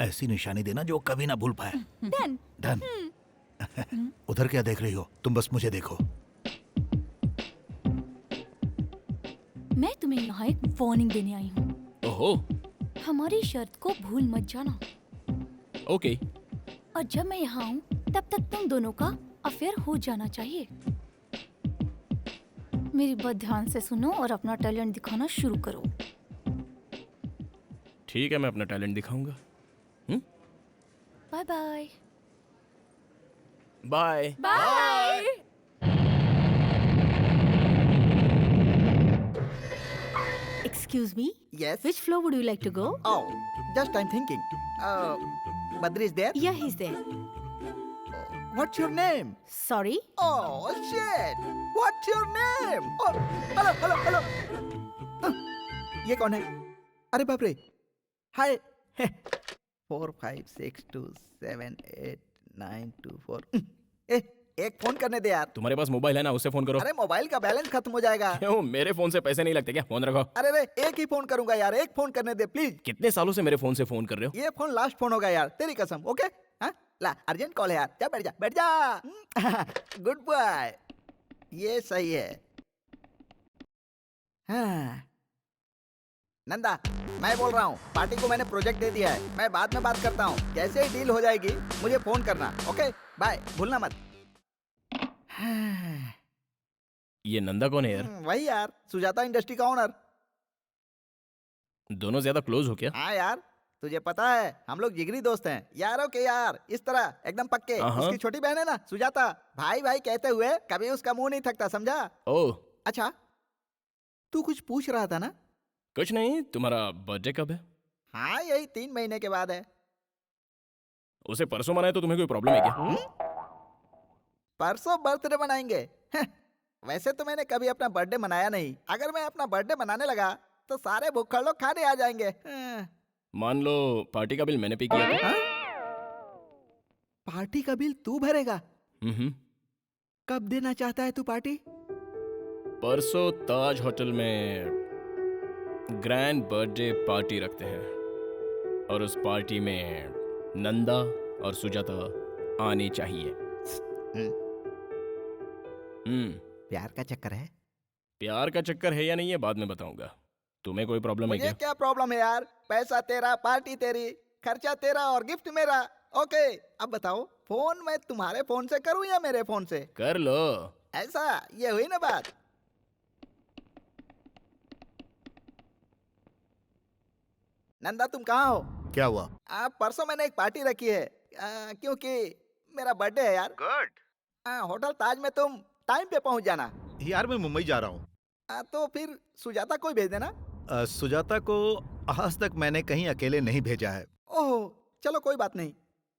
ऐसी निशानी देना जो कभी ना भूल पाए। डन। डन। उधर क्या देख रही हो? तुम बस मुझे देखो। मैं तुम्हें यहाँ एक वार्निंग देने आई हूँ। ओहो, हमारी शर्त को भूल मत जाना। ओके। और जब मैं यहाँ आऊँ तब तक तुम दोनों का अफेयर हो जाना चाहिए। मेरी बात ध्यान से सुनो और अपना टैलेंट दिखाना शुरू करो। ठीक है, मैं अपना टैलेंट दिखाऊंगा। Bye bye. Bye bye. Excuse me? Yes. Which floor would you like to go? Oh, just I'm thinking. Badri is there? Yeah, he's there. What's your name? Sorry? Oh shit! What's your name? Oh, hello. ये कौन है? अरे बाप रे! Hi. 4 5 6 2 7 8 9 2 4. एक फोन करने दे यार। तुम्हारे पास मोबाइल है ना, उससे फोन करो। अरे मोबाइल का बैलेंस खत्म हो जाएगा। क्यों, मेरे फोन से पैसे नहीं लगते क्या? फोन रखो। अरे रे, एक ही फोन करूंगा यार, एक फोन करने दे प्लीज। कितने सालों से मेरे फोन से फोन कर रहे हो? ये फोन लास्ट फोन होगा यार, तेरी कसम। ओके? हाँ? ला, अर्जेंट कॉल है यार। जा बैठ जा। Good boy. ये सही है। हाँ। नंदा, मैं बोल रहा हूँ, पार्टी को मैंने प्रोजेक्ट दे दिया है। मैं बाद में बात करता हूँ। जैसे ही डील हो जाएगी मुझे फोन करना। ओके? बाय, भूलना मत। ये नंदा कौन है यार? वही यार, सुजाता इंडस्ट्री का ओनर। दोनों ज्यादा क्लोज हो क्या? हाँ यार, तुझे पता है हम लोग जिगरी दोस्त हैं, यारों के यार, इस तरह एकदम पक्के। उसकी छोटी बहन है ना सुजाता, भाई भाई कहते हुए कभी उसका मुंह नहीं थकता, समझा? ओह अच्छा, तू कुछ पूछ रहा था ना? कुछ नहीं। तुम्हारा बर्थडे कब है? हाँ, यही 3 महीने के बाद है। उसे परसों मनाए तो तुम्हें कोई प्रॉब्लम है क्या? परसों बर्थडे मनाएंगे? वैसे तो मैंने कभी अपना बर्थडे मनाया नहीं। अगर मैं अपना बर्थडे मनाने लगा तो सारे भूखड़ लोग खाने आ जाएंगे। मान लो पार्टी का बिल मैंने पे किया था। पार्टी का बिल तू भरेगा? कब देना चाहता है तू पार्टी? परसों ताज होटल में ग्रैंड बर्थडे पार्टी रखते हैं और उस पार्टी में नंदा और सुजाता आनी चाहिए। प्यार का चक्कर है? प्यार का चक्कर है या नहीं है बाद में बताऊंगा। तुम्हें कोई प्रॉब्लम है मुझे क्या? क्या प्रॉब्लम है यार? पैसा तेरा, पार्टी तेरी, खर्चा तेरा और गिफ्ट मेरा। ओके, अब बताओ, फोन मैं तुम्हारे फोन से करूं या मेरे फोन से? कर लो। ऐसा, ये हुई ना बात। नंदा, तुम कहाँ हो? क्या हुआ? परसों मैंने एक पार्टी रखी है, क्योंकि मेरा बर्थडे है यार। गुड। होटल ताज में तुम टाइम पे पहुंच जाना। यार मैं मुंबई जा रहा हूँ। तो फिर सुजाता को ही भेज देना। सुजाता को आज तक मैंने कहीं अकेले नहीं भेजा है। ओह, चलो कोई बात नहीं।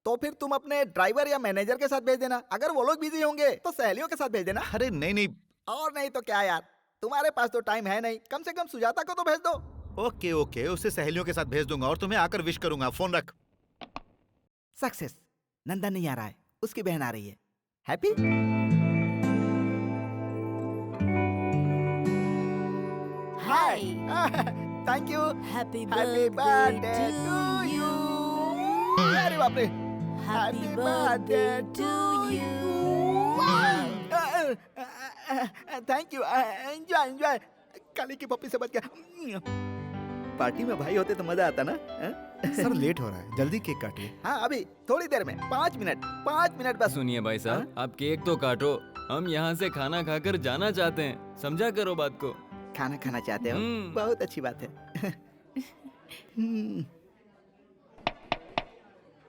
तो फिर तुम अपने ड्राइवर या मैनेजर के साथ भेज देना। अगर वो लोग बिजी होंगे तो सहेलियों के साथ भेज देना। अरे नहीं। और नहीं तो क्या यार, तुम्हारे पास तो टाइम है नहीं, कम से कम सुजाता को तो भेज दो। ओके, उसे सहेलियों के साथ भेज दूंगा और तुम्हें आकर विश करूंगा। फोन रख। सक्सेस। नंदा नहीं आ रहा है, उसकी बहन आ रही है। Happy? Hi. Thank you. Happy birthday to you. अरे बाप रे। Happy birthday to you. Thank you. Enjoy. काली की पप्पी से बच गया। पार्टी में भाई होते तो मजा आता ना। सर लेट हो रहा है, जल्दी केक काटिए। हाँ, अभी थोड़ी देर में, 5 मिनट बस। सुनिए भाई साहब, आप केक तो काटो, हम यहाँ से खाना खाकर जाना चाहते हैं, समझा करो बात को। खाना खाना चाहते हो? बहुत अच्छी बात है।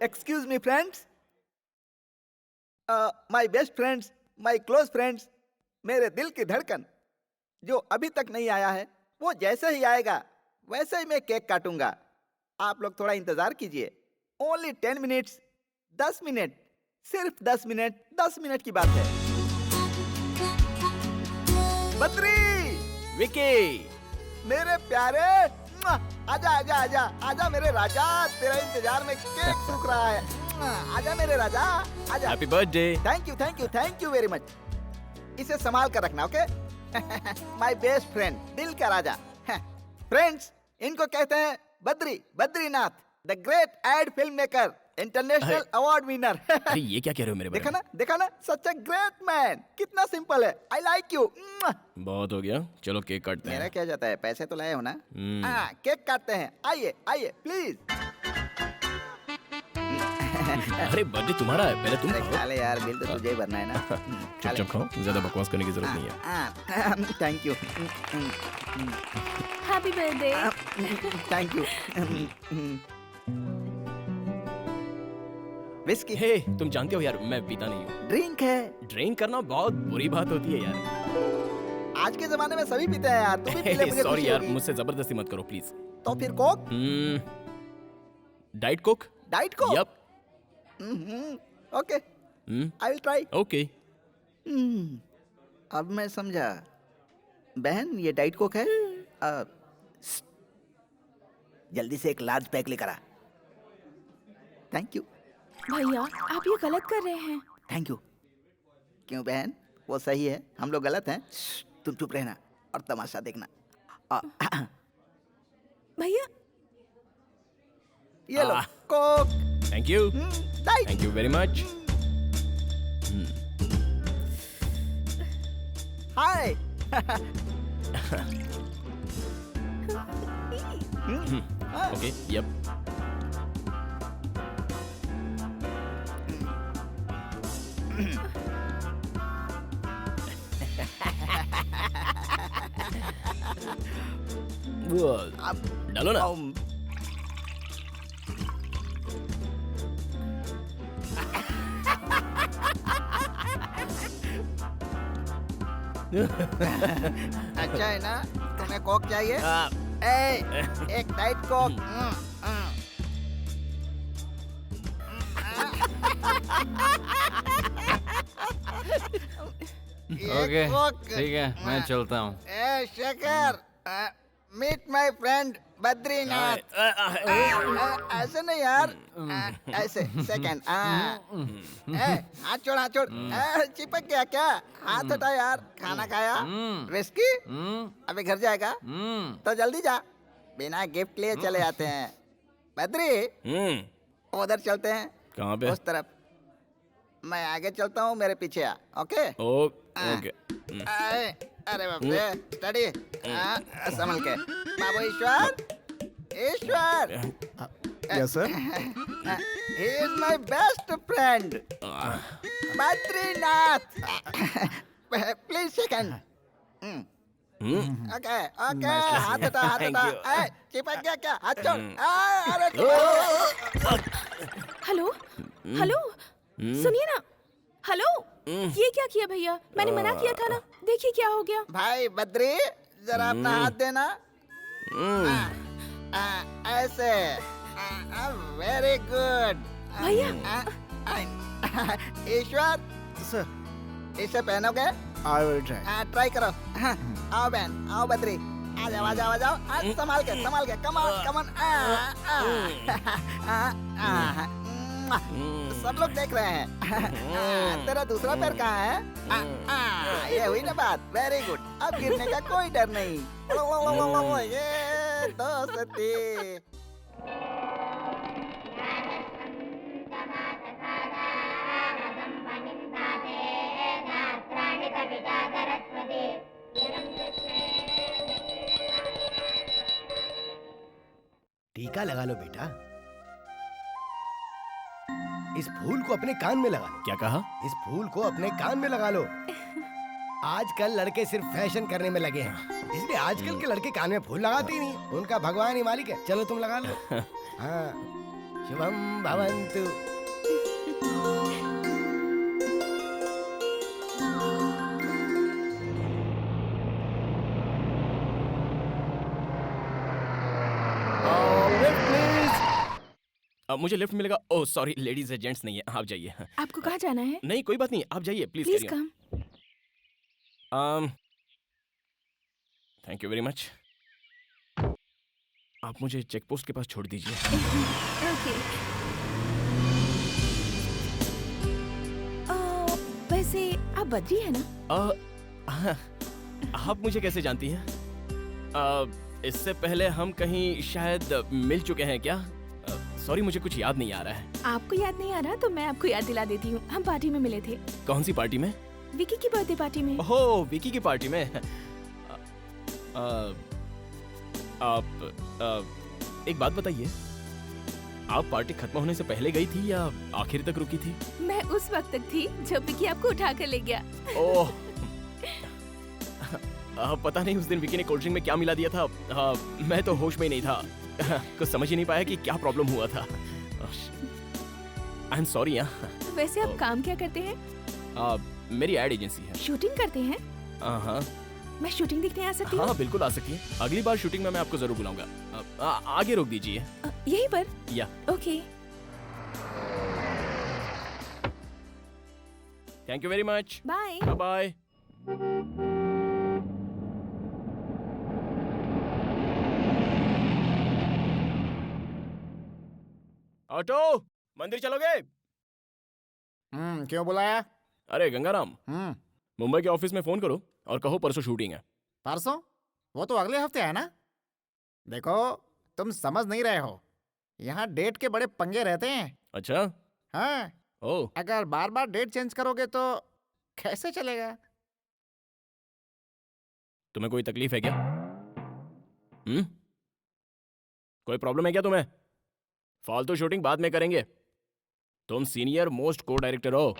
Excuse me friends, my best friends, my close friends, मेरे दिल की धड़कन जो अभी तक नहीं आया है, वो जैसे ही आएगा वैसे ही मैं केक काटूंगा। आप लोग थोड़ा इंतजार कीजिए। ओनली 10 मिनट्स, 10 मिनट, सिर्फ 10 मिनट, 10 मिनट की बात है। बद्री, विकी, मेरे प्यारे, आजा आजा आजा आजा मेरे राजा, तेरा इंतजार में केक सूख रहा है। आजा मेरे राजा, आजा। Happy birthday. Thank you very much. इसे संभाल कर रखना, ओके? माय बेस्ट फ्रेंड, दिल का राजा। फ्रेंड्स, इनको कहते हैं Badrinath, the great ad film maker, international award winner. अरे ये क्या कह रहे हो मेरे बारे में? देखा ना, सच अ ग्रेट मैन। कितना सिंपल है। I like you. बहुत हो गया, चलो केक काटते मेरा हैं। क्या जाता है, पैसे तो लाए हो ना? केक काटते हैं। आइए प्लीज। अरे बर्थडे तुम्हारा है, पहले तुम खा ले यार, बिल तो तुझे ही भरना है ना। चुपचाप खाओ, ज्यादा बकवास करने की जरूरत नहीं है। Thank you. Happy birthday. Thank you. Whisky hey, तुम जानते हो यार, मैं पीता नहीं हूँ। ड्रिंक है। ड्रिंक करना बहुत बुरी बात होती है यार। आज के जमाने में सभी पीते हैं यार, तू भी पी ले, मुझे सॉरी खुशी यार, होगी। मुझसे जबरदस्ती मत करो प्लीज। तो फिर Coke? Diet Coke. Diet Coke? Yup. Okay, I will try. Okay. अब मैं समझा। बहन, ये डाइट कोक है? जल्दी से एक लार्ज पैक लेकर आ। Thank you. भैया, आप ये गलत कर रहे हैं। Thank you. क्यों बहन, वो सही है, हम लोग गलत हैं? तुम चुप रहना और तमाशा देखना। भैया, ये लो coke. Thank you. Diet. Thank you very much. Hi. Okay, yep. डालो ना। अच्छा है ना? तुम्हें कोक चाहिए? एक डाइट कोक। ओके, ठीक है, मैं चलता हूँ। Shekhar, meet my friend Badrinath. ऐसे नहीं यार, ऐसे। सेकंड। हाथ छोड़। चिपक गया क्या? हाथ हटा यार। खाना खाया? विस्की? अभी घर जाएगा? तो जल्दी जा, बिना गिफ्ट लिए चले जाते हैं। बद्री, उधर चलते हैं। कहाँ पे? उस तरफ। मैं आगे चलता हूँ, मेरे पीछे आ। ओके? ओके। अरे बाप रे, स्टडी। संभल के। बाबू Ishwar. Yes sir. He is my best friend, Badrinath. Please second. Okay. हाथ हटा। चिपक गया क्या? हाथ छोड़। अरे हेलो, सुनिए ना। हेलो, ये क्या किया भैया? मैंने मना किया था ना। देखिए क्या हो गया। भाई बद्री, जरा अपना हाथ देना। ऐसे। वेरी गुड भैया। ईश्वर, सर। इसे पहनोगे? I will try. ट्राई करो। आओ बहन, आओ बद्री, आ जाओ। संभाल के। Come on. सब लोग देख रहे हैं। तेरा दूसरा पैर कहाँ है? ये हुई ना बात। Very good. अब गिरने का कोई डर नहीं। ये दोस्ती। टीका लगा लो बेटा। इस फूल को अपने कान में लगा लो। क्या कहा? इस फूल को अपने कान में लगा लो। आजकल लड़के सिर्फ फैशन करने में लगे हैं, इसलिए आजकल के लड़के कान में फूल लगाते ही नहीं। उनका भगवान ही मालिक है। चलो तुम लगा लो। हाँ, शुभम भवन्तु। मुझे लिफ्ट मिलेगा? ओह सॉरी, लेडीज है, जेंट्स नहीं है। आप जाइए। आपको कहाँ जाना है? नहीं कोई बात नहीं, आप जाइए please. Please come. Thank you very much. आप मुझे चेक पोस्ट के पास छोड़ दीजिए। ओके। वैसे आप बद्री है ना? आप मुझे कैसे जानती हैं? इससे पहले हम कहीं शायद मिल चुके हैं क्या? सॉरी, मुझे कुछ याद नहीं आ रहा है। आपको याद नहीं आ रहा तो मैं आपको याद दिला देती हूँ। हम पार्टी में मिले थे। कौन सी पार्टी में? विकी की बर्थडे पार्टी में। ओह, विकी की पार्टी में। आप एक बात बताइए, आप पार्टी खत्म होने से पहले गई थी या आखिर तक रुकी थी? मैं उस वक्त तक थी जब विकी आपको उठा कर ले गया। ओह, पता नहीं उस दिन विकी ने कोल्ड ड्रिंक में क्या मिला दिया था। मैं तो होश में ही नहीं था। कुछ समझ ही नहीं पाया कि क्या प्रॉब्लम हुआ था। I am sorry. वैसे आप काम क्या करते हैं? मेरी एड एजेंसी है। शूटिंग करते हैं? हाँ। मैं शूटिंग देखने आ सकती हूँ? हाँ, बिल्कुल आ सकती है। अगली बार शूटिंग में मैं आपको जरूर बुलाऊंगा। आगे रोक दीजिए। यहीं पर? Yeah. Okay. Thank you very much. Bye. Bye. Auto, मंदिर चलोगे? क्यों बुलाया? अरे गंगाराम, मुंबई के ऑफिस में फोन करो और कहो परसों शूटिंग है। परसों? वो तो अगले हफ्ते है ना। देखो, तुम समझ नहीं रहे हो, यहाँ डेट के बड़े पंगे रहते हैं। अच्छा? हाँ। ओह। अगर बार बार डेट चेंज करोगे तो कैसे चलेगा? तुम्हें कोई तकलीफ है क्या? कोई प्रॉब्लम है क्या तुम्हें? फालतू शूटिंग बाद में करेंगे। तुम सीनियर मोस्ट को डायरेक्टर हो।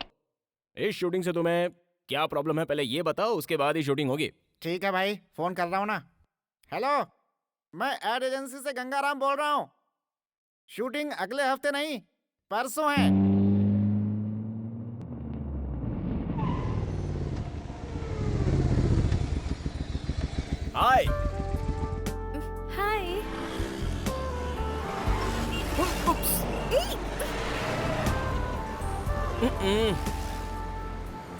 इस शूटिंग से तुम्हें क्या प्रॉब्लम है पहले ये बताओ, उसके बाद ही शूटिंग होगी। ठीक है भाई, फोन कर रहा हूँ ना। हेलो, मैं एड एजेंसी से गंगाराम बोल रहा हूँ। शूटिंग अगले हफ्ते नहीं, परसों है। हाय। हाय।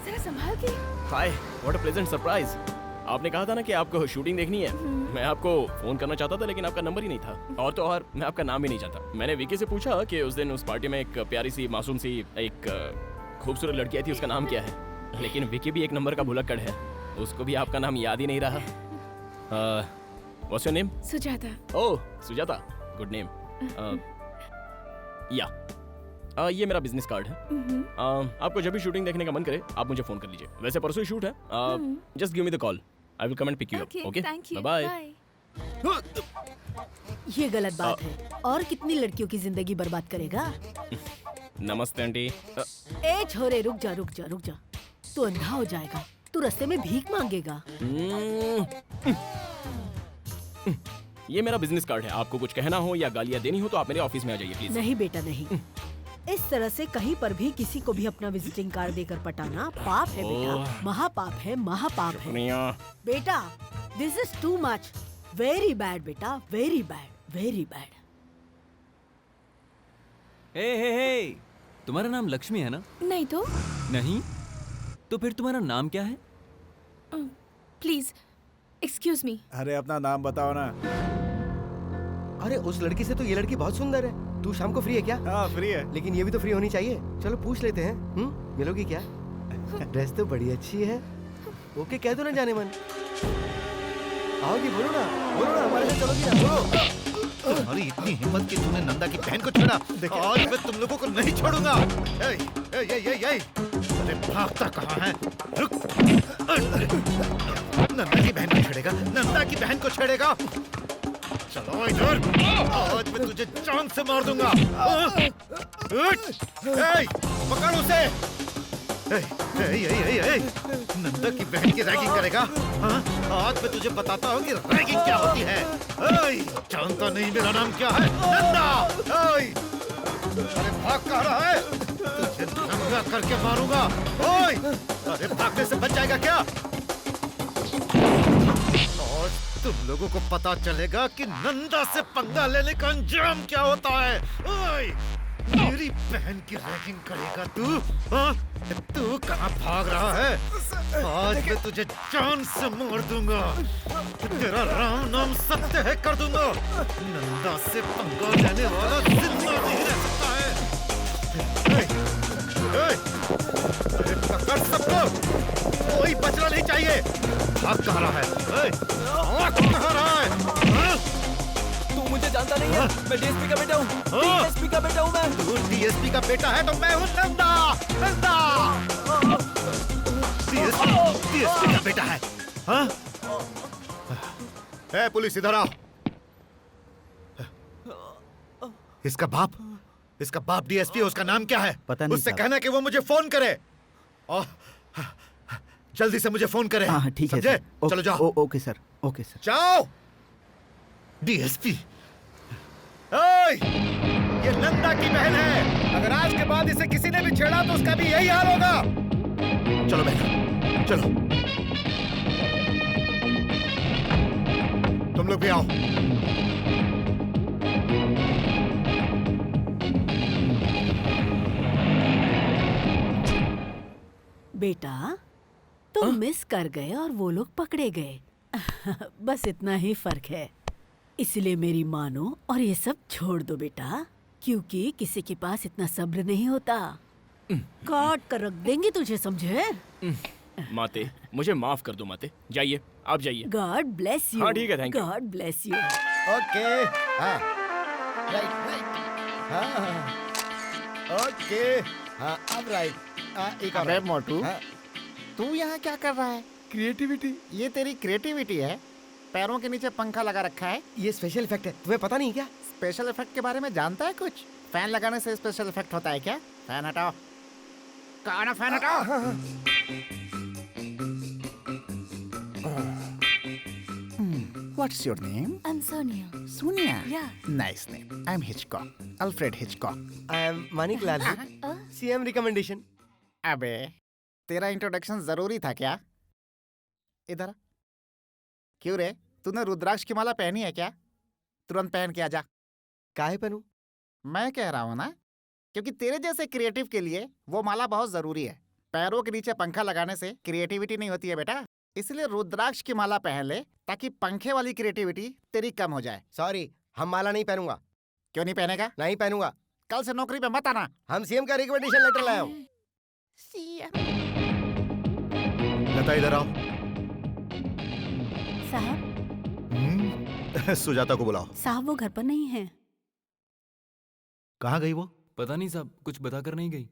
जरा संभाल के। हाय, व्हाट अ प्लेजेंट सरप्राइज। आपने कहा था ना कि आपको शूटिंग देखनी है। मैं आपको फोन करना चाहता था लेकिन आपका नंबर ही नहीं था। और तो और मैं आपका नाम भी नहीं जानता। मैंने विकी से पूछा कि उस दिन उस पार्टी में एक प्यारी सी मासूम सी एक खूबसूरत लड़की आई थी, उसका नाम क्या है? लेकिन विकी भी एक नंबर का भुलक्कड़ है, उसको भी आपका नाम याद ही नहीं रहा। What's your name? Sujata. Oh, Sujata, good name. या ये मेरा बिजनेस कार्ड है। आपको जब भी शूटिंग देखने का मन करे आप मुझे फोन कर लीजिए। वैसे परसों ही शूट है। Just give me the call, I will come and pick you up. Okay, bye bye. ये गलत बात है। और कितनी लड़कियों की जिंदगी बर्बाद करेगा? नमस्ते आंटी। ए छोरे, रुक जा रुक जा रुक जा। तू अंधा हो जाएगा, तू रास्ते में भीख मांगेगा। ये मेरा बिजनेस कार्ड है। आपको कुछ कहना हो या गालियाँ देनी हो तो आप मेरे ऑफिस में आ जाइए प्लीज। नहीं बेटा नहीं। इस तरह से कहीं पर भी किसी को भी अपना विजिटिंग कार्ड देकर पटाना पाप है बेटा, महापाप है, महापाप है बेटा। This is too much, very bad बेटा, वेरी बैड, वेरी बैड। हे, तुम्हारा नाम लक्ष्मी है ना? नहीं तो। नहीं? तो फिर तुम्हारा नाम क्या है? Please excuse me. अरे अपना नाम बताओ ना। अरे उस लड़की से तो ये लड़की बहुत सुंदर है। तू शाम को फ्री है क्या? हाँ फ्री है। लेकिन ये भी तो फ्री होनी चाहिए। चलो पूछ लेते हैं। मिलोगी क्या? ड्रेस तो बड़ी अच्छी है। ओके कह दो ना जाने मन। आओगी? बोलो ना हमारे साथ चलोगी ना? बोलो। तुम्हारी इतनी हिम्मत कि तूने नंदा की बहन को छोड़ा। आज मैं तुम लोगों को नहीं छोड़ूंगा। अरे भागता कहाँ है? रुक। नंदा की बहन को छेड़ेगा, नंदा की बहन को छेड़ेगा। चलो इधर, आज मैं तुझे जान से मार दूंगा। पकड़ उसे। नंदा की बहन की रैगिंग करेगा? हाँ? आज मैं तुझे बताता हूँ कि रैगिंग क्या होती है। जानता नहीं मेरा नाम क्या है? नंदा। अरे भाग कहाँ रहा है? तुझे नंगा करके मारूंगा। अरे भागने से बच जाएगा क्या? तुम लोगों को पता चलेगा कि नंदा से पंगा लेने का अंजाम क्या होता है। मेरी बहन की रैगिंग करेगा तू? हाँ? तू कहाँ भाग रहा है? आज मैं तुझे जान से मार दूंगा। तेरा राम नाम सत्य है कर दूंगा। नंदा से पंगा लेने वाला जिंदा नहीं रह सकता है। अरे पकड़ सबको, कोई बचना नहीं चाहिए। भाग कहाँ रहा है? भाग कहाँ रहा है? हाँ? तू मुझे जानता नहीं है, मैं डीएसपी का बेटा हूँ। डीएसपी का बेटा हूँ मैं। तू डीएसपी का बेटा है तो मैं हूँ नंदा। नंदा डीएसपी का बेटा है। हाँ? ए, पुलिस इधर आओ। इसका बाप डीएसपी है। उसका नाम क्या है? पता नहीं उससे साहब। कहना कि वो मुझे फोन करे और जल्दी से मुझे फोन करे। हाँ ठीक है समझे? सर। चलो जाओ। Okay sir, okay sir. जाओ। डीएसपी, ओए, ये नंदा की बहन है। अगर आज के बाद इसे किसी ने भी छेड़ा तो उसका भी यही हाल होगा। चलो बहन, चलो। तुम लोग भी आओ। बेटा, तुम मिस कर गए और वो लोग पकड़े गए। बस इतना ही फर्क है। इसलिए मेरी मानो और ये सब छोड़ दो बेटा, क्योंकि किसी के पास इतना सब्र नहीं होता। काट कर रख देंगे तुझे, समझे? माते, मुझे माफ कर दो माते। जाइए, आप जाइए। God bless you. हाँ, ठीक है, thank you. God bless you. Okay, हाँ, राइट, हाँ, ओके, हाँ, अब राइट, एक और। अबे मोटू, हाँ। तू यहाँ क्या कर रहा है? क्रिएटिविटी। ये तेरी क्रिएटिविटी है? पैरों के नीचे पंखा लगा रखा है। ये स्पेशल इफेक्ट है, तुम्हें पता नहीं क्या? स्पेशल इफेक्ट के बारे में जानता है कुछ? फैन लगाने से स्पेशल इफेक्ट होता है क्या? फैन हटाओ। कहा ना फैन हटाओ। What's your name? I'm Sonia. Sonia. Yeah. Nice name. I'm Hitchcock. Alfred Hitchcock. I am Manik Lal, CM recommendation. अबे, तेरा इंट्रोडक्शन जरूरी था क्या? इधर आ। क्यों रे, तूने रुद्राक्ष की माला पहनी है क्या? तुरंत पहन के आजा। काहे पहनूं? मैं कह रहा हूँ ना, क्योंकि तेरे जैसे क्रिएटिव के लिए वो माला बहुत जरूरी है। पैरों के नीचे पंखा लगाने से क्रिएटिविटी नहीं होती है बेटा। इसलिए रुद्राक्ष की माला पहन ले, ताकि पंखे वाली क्रिएटिविटी तेरी कम हो जाए। सॉरी, हम माला नहीं पहनूंगा। क्यों नहीं पहनेगा? नहीं पहनूंगा। कल से नौकरी पे मत आना। हम सीएम का रिकमेंडेशन लेटर लाए हूँ। लता इधर आओ। साहब, सुजाता को बुलाओ। साहब वो घर पर नहीं है। कहाँ गई वो? पता नहीं साहब, कुछ बताकर नहीं गई।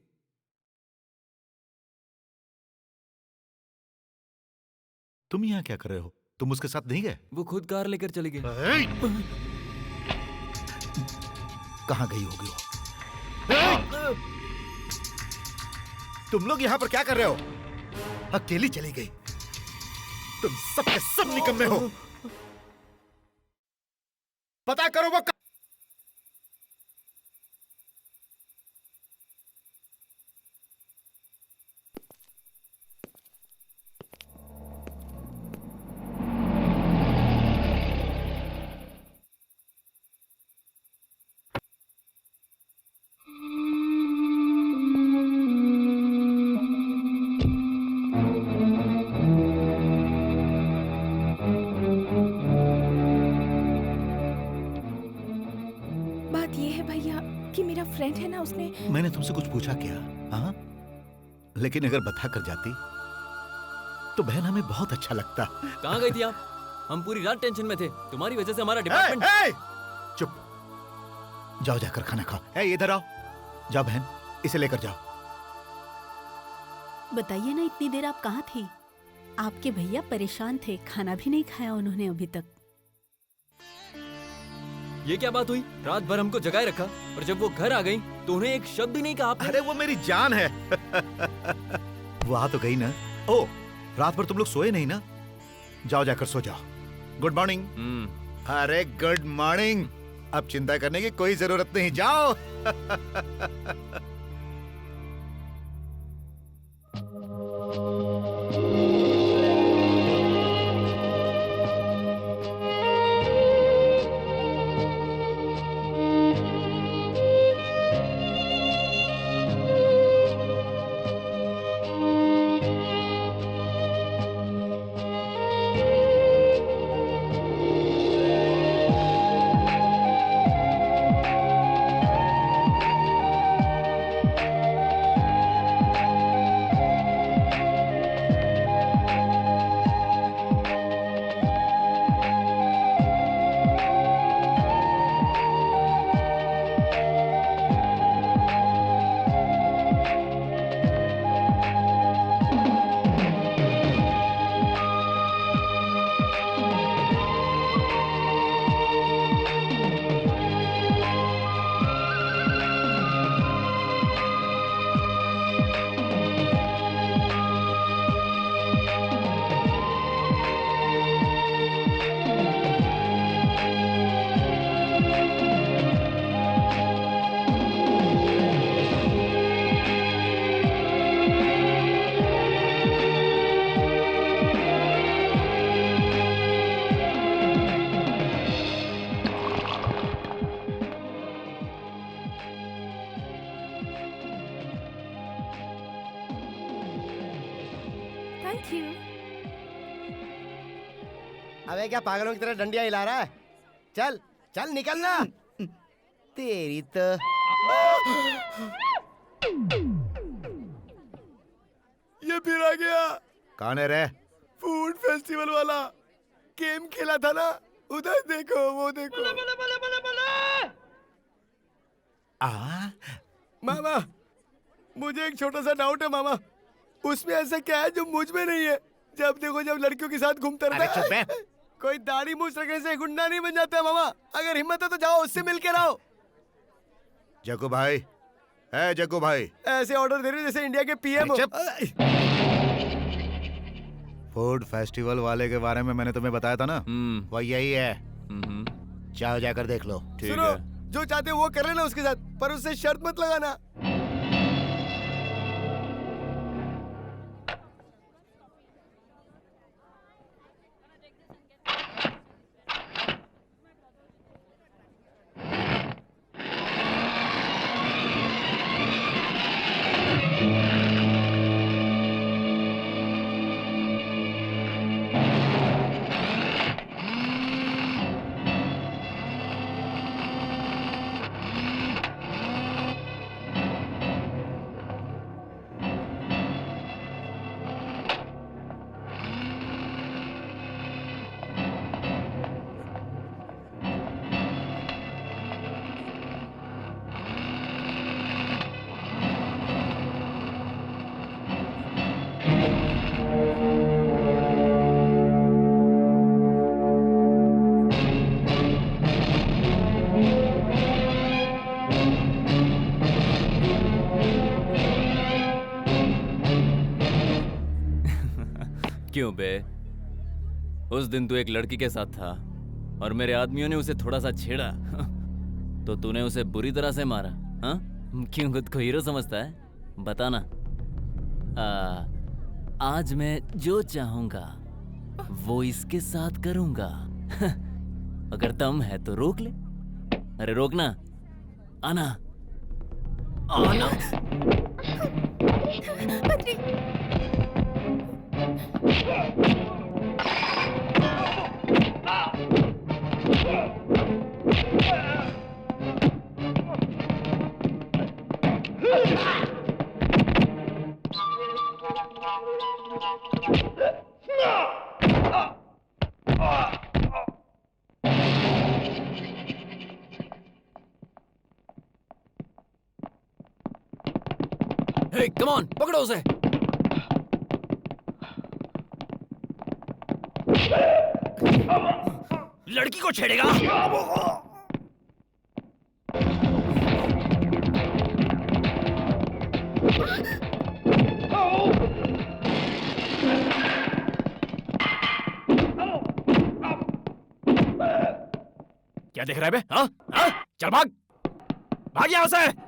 तुम यहाँ क्या कर रहे हो? तुम उसके साथ नहीं गए? वो खुद कार लेकर चली गई। कहाँ गई होगी वो? तुम लोग यहाँ पर क्या कर रहे हो? अकेली चली गई। तुम सब के सब निकम्मे हो। पता करो वो फ्रेंड है ना, उसने। मैंने तुमसे कुछ पूछा क्या? हाँ, लेकिन अगर बता कर जाती तो बहन हमें बहुत अच्छा लगता। कहाँ गई थी आप? हम पूरी रात टेंशन में थे, तुम्हारी वजह से हमारा डिपार्टमेंट। चुप, जाओ जाकर खाना खाओ। इधर आओ, जाओ बहन, इसे लेकर जाओ। बताइए ना, इतनी देर आप कहाँ थी? आपके भैया परेशान थे, खाना भी नहीं खाया उन्होंने अभी तक। ये क्या बात हुई? रात भर हमको जगाए रखा और जब वो घर आ गई तो उन्हें एक शब्द भी नहीं कहा आपने। अरे वो मेरी जान है। वो आ तो गई ना। ओ, रात भर तुम लोग सोए नहीं ना? जाओ जाकर सो जाओ। Good morning. अरे गुड मॉर्निंग। अब चिंता करने की कोई जरूरत नहीं, जाओ। अबे क्या पागलों की तरह डंडियां हिला रहा है? चल चल निकलना। तेरी तो ये फिर आ गया कौन है रे? फूड फेस्टिवल वाला। गेम खेला था ना, उधर देखो, वो देखो। मामा, मुझे एक छोटा सा डाउट है मामा। उसमें ऐसा क्या है जो मुझ में नहीं है? जब देखो जब लड़कियों के साथ घूमता रहता है। कोई दाढ़ी मूछ रखने से गुंडा नहीं बन जाता मामा। अगर हिम्मत है तो जाओ उससे मिल के रहो। जग्गू भाई, है जग्गू भाई, ऐसे ऑर्डर दे रहे हो जैसे इंडिया के पीएम हो। फूड फेस्टिवल वाले के बारे में मैंने तुम्हें बताया था ना, वो यही है। जाओ जाकर देख लो। ठीक है। जो चाहते हो वो कर लेना उसके साथ, पर उससे शर्त मत लगाना। क्यों बे? उस दिन तू एक लड़की के साथ था और मेरे आदमियों ने उसे थोड़ा सा छेड़ा तो तूने उसे बुरी तरह से मारा। हाँ, क्यों खुद को हीरो समझता है? बताना। आज मैं जो चाहूंगा वो इसके साथ करूंगा। अगर दम है तो रोक ले। अरे रोकना, आना आना। हे, कम ऑन, पकड़ो उसे। लड़की को छेड़ेगा? क्या देख रहा है बे? हाँ? हाँ? चल भाग, भाग यहाँ से।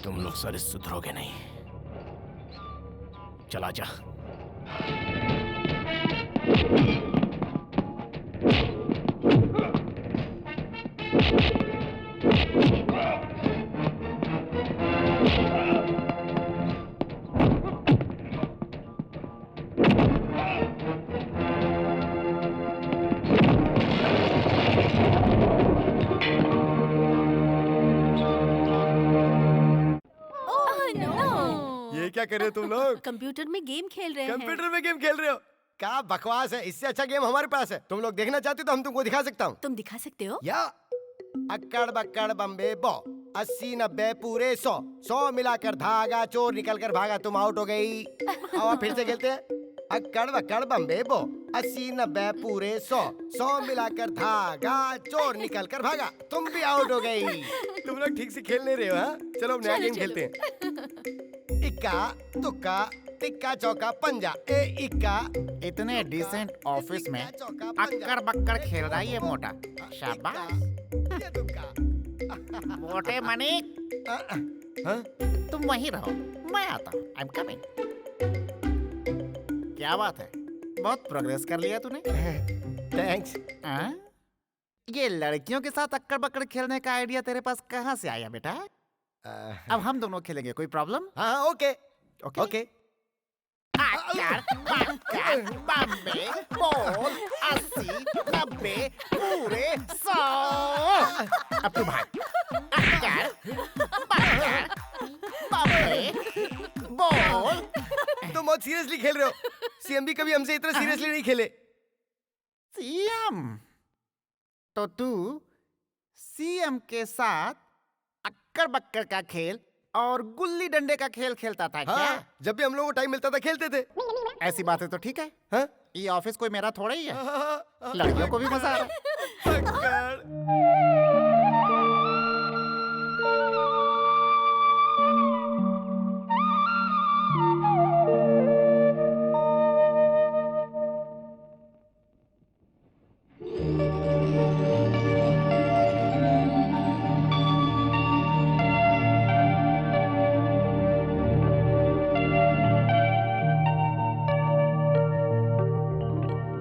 तुम लोग सारे सुधरोगे नहीं। चला जा। ये क्या कर रहे हो तुम लोग? कंप्यूटर में गेम खेल रहे हैं। कंप्यूटर में गेम खेल रहे हो? क्या बकवास है, इससे अच्छा गेम हमारे पास है। तुम लोग देखना चाहते हो तो हम तुमको दिखा सकता हूँ। तुम दिखा सकते हो? या अक्कड़ बक्कड़ बम्बे बो, 80 90 पूरे 100, 100 मिलाकर धागा, चोर निकल कर भागा, तुम आउट हो गई। और फिर से खेलते हैं। अक्कड़ बक्कड़ बम्बे बो, 80 90 पूरे 100, 100 मिलाकर धागा, चोर निकल कर भागा, तुम भी आउट हो गई। तुम लोग ठीक से खेल नहीं रहे हो। हाँ, चलो अब नया गेम खेलते हैं। इक्का तुक्का टिक्का चौका पंजा, ए इक्का। इतने डिसेंट ऑफिस में अक्कड़ बक्कड़ खेल रहा है ये मोटा। शाबाश। मोटे मनिक, तुम वहीं रहो, मैं आता हूँ। I am coming. क्या बात है, बहुत प्रोग्रेस कर लिया तूने। थैंक्स। ये लड़कियों के साथ अक्कड़ बक्कड़ खेलने का आइडिया तेरे पास कहाँ से आया बेटा? अब हम दोनों खेलेंगे, कोई प्रॉब्लम? हाँ ओके ओके ओके। बम्बे बोल 80 90 पूरे 100। अब तू भाग। बम्बे बोल। तुम बहुत सीरियसली खेल रहे हो। सीएम भी कभी हमसे इतना सीरियसली नहीं खेले। सीएम तो तू सीएम के साथ अक्कड़ बक्कड़ का खेल और गुल्ली डंडे का खेल खेलता था क्या? हाँ, जब भी हम लोगों को टाइम मिलता था खेलते थे। ऐसी बातें तो ठीक है। हाँ? ये ऑफिस कोई मेरा थोड़ा ही है। हाँ, लड़कियों को भी मजा आ रहा है। अक्कड़।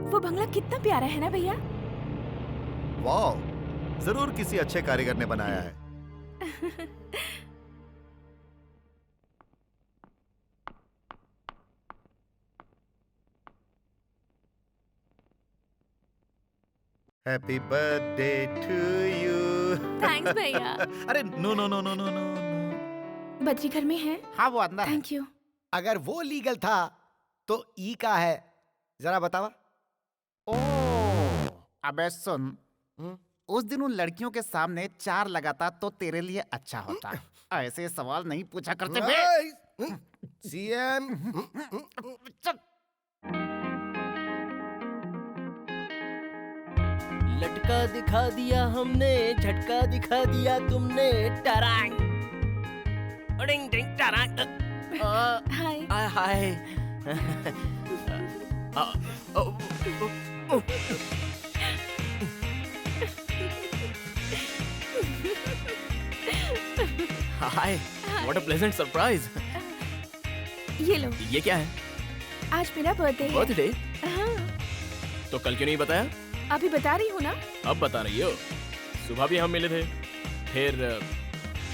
वो बंगला कितना प्यारा है ना भैया। वाह, जरूर किसी अच्छे कारीगर ने बनाया है। Happy birthday to you. Thanks भैया। अरे no no no no no no no. Badri घर में है। हाँ वो अंदर है। Thank you. अगर वो लीगल था तो ई का है, जरा बतावा। ओ अबे सुन, उस दिन उन लड़कियों के सामने 4 लगाता तो तेरे लिए अच्छा होता। ऐसे सवाल नहीं पूछा करते बे। सीएम लटका दिखा दिया हमने, झटका दिखा दिया तुमने। टरांग डिंग डिंग टरांग। हाय। Hi. Hi, what a pleasant surprise. ये लो, ये क्या है? आज मेरा बर्थडे है। बर्थडे? हाँ, तो कल क्यों नहीं बताया? अभी बता रही हूँ ना। अब बता रही हो। सुबह भी हम मिले थे, फिर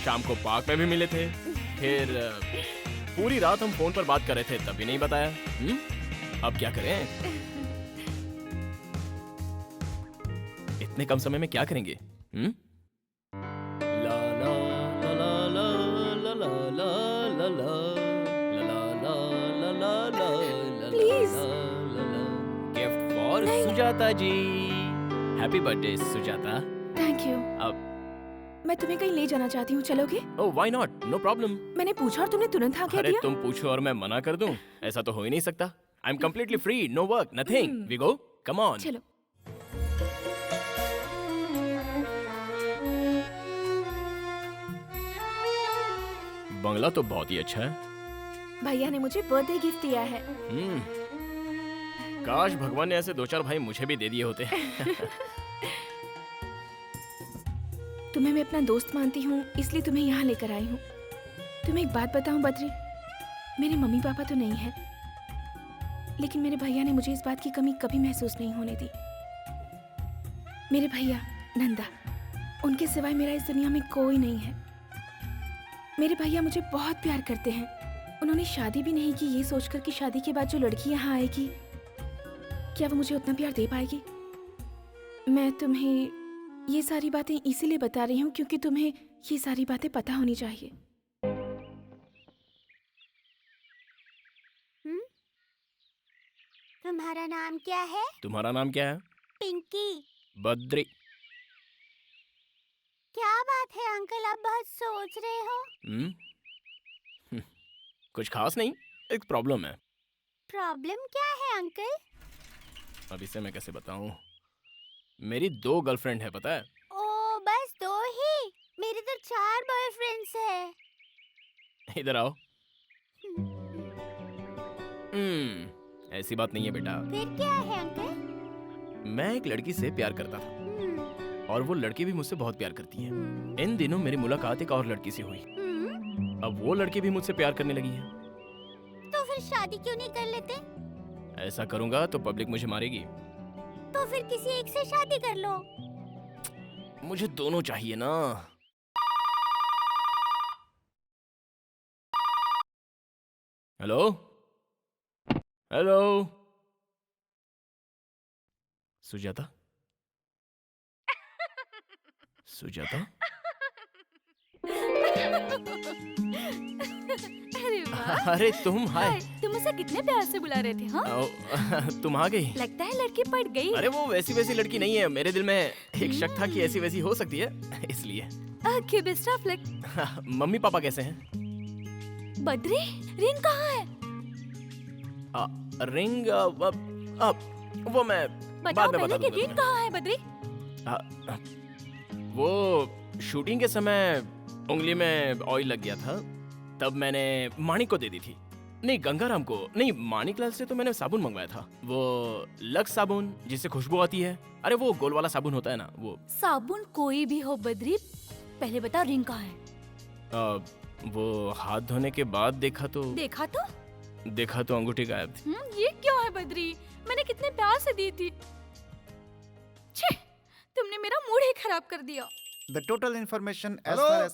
शाम को पार्क में भी मिले थे, फिर पूरी रात हम फोन पर बात कर रहे थे, तब भी नहीं बताया। अब क्या करें? इतने कम समय में क्या करेंगे? ला ला ला ला ला ला ला ला ला ला ला ला ला ला। Please. Gift for Sujata ji. Happy birthday Sujata. Thank you. अब मैं तुम्हें कहीं ले जाना चाहती हूँ, चलोगे? Oh why not, no problem. मैंने पूछा और तुमने तुरंत हाँ कह अरे दिया। तुम पूछो और मैं मना कर दूं? ऐसा तो हो ही नहीं सकता। I am completely free, no work, nothing. We go, come on. चलो। बंगला तो बहुत ही अच्छा है। भैया ने मुझे बर्थडे गिफ्ट दिया है। काश भगवान ने ऐसे 2-4 भाई मुझे भी दे दिए होते। तुम्हें मैं अपना दोस्त मानती हूँ, इसलिए तुम्हें यहाँ लेकर आई हूँ। तुम्हें एक बात बताऊँ बद्री, मेरे मम्मी पापा तो नहीं है, लेकिन मेरे भैया ने मुझे इस बात की कमी कभी महसूस नहीं होने दी। मेरे भैया नंदा, उनके सिवाय मेरा इस दुनिया में कोई नहीं है। मेरे भैया मुझे बहुत प्यार करते हैं। उन्होंने शादी भी नहीं की, ये सोचकर कि शादी के बाद जो लड़की यहाँ आएगी, क्या वो मुझे उतना प्यार दे पाएगी। मैं तुम्हें ये सारी बातें इसीलिए बता रही हूँ क्योंकि तुम्हें ये सारी बातें पता होनी चाहिए। तुम्हारा नाम क्या है? तुम्हारा नाम क्या है? पिंकी। बद्री। क्या बात है अंकल, आप बहुत सोच रहे हो? कुछ खास नहीं, एक प्रॉब्लम है। प्रॉब्लम क्या है अंकल? अब इसे मैं कैसे बताऊं? मेरी 2 गर्लफ्रेंड है, पता है? ओ बस 2 ही? मेरे तो 4 बॉयफ्रेंड्स हैं। इधर आओ। ऐसी बात नहीं है बेटा। फिर क्या है अंकल? मैं एक लड़की से प्यार करता था और वो लड़की भी मुझसे बहुत प्यार करती है। इन दिनों मेरी मुलाकात एक और लड़की से हुई। अब वो लड़की भी मुझसे प्यार करने लगी है। तो फिर शादी क्यों नहीं कर लेते? ऐसा करूंगा तो पब्लिक मुझे मारेगी। तो फिर किसी एक से शादी कर लो। मुझे दोनों चाहिए ना। Hello hello, Sujata? सुजाता? अरे वाह। अरे तुम, हाय। हाय, तुम उसे कितने प्यार से बुला रहे थे? हाँ, तुम आ गई। लगता है लड़की पड़ गई। अरे वो वैसी वैसी लड़की नहीं है, मेरे दिल में एक शक था कि ऐसी वैसी हो सकती है, इसलिए। Okay, best of luck. Mummy papa कैसे हैं? बद्री, रिंग कहाँ है? रिंग वो मैं बताओ बाद में पहले बता कि दूंगा रिंग कहाँ है बद्री? वो शूटिंग के समय उंगली में ऑयल लग गया था, तब मैंने माणिक को दे दी थी। नहीं, गंगाराम को नहीं, माणिकलाल से तो मैंने साबुन मंगवाया था, वो लक्स साबुन जिससे खुशबू आती है। अरे वो गोल वाला साबुन होता है ना, वो। साबुन कोई भी हो बद्री, पहले बताओ रिंग कहाँ है? वो हाथ धोने के बाद देखा तो अंगूठी गायब थी। ये क्यों है बद्री? मैंने कितने प्यार से दी थी। छे, तुमने मेरा मूड ही खराब कर दिया। The total information as Hello? far as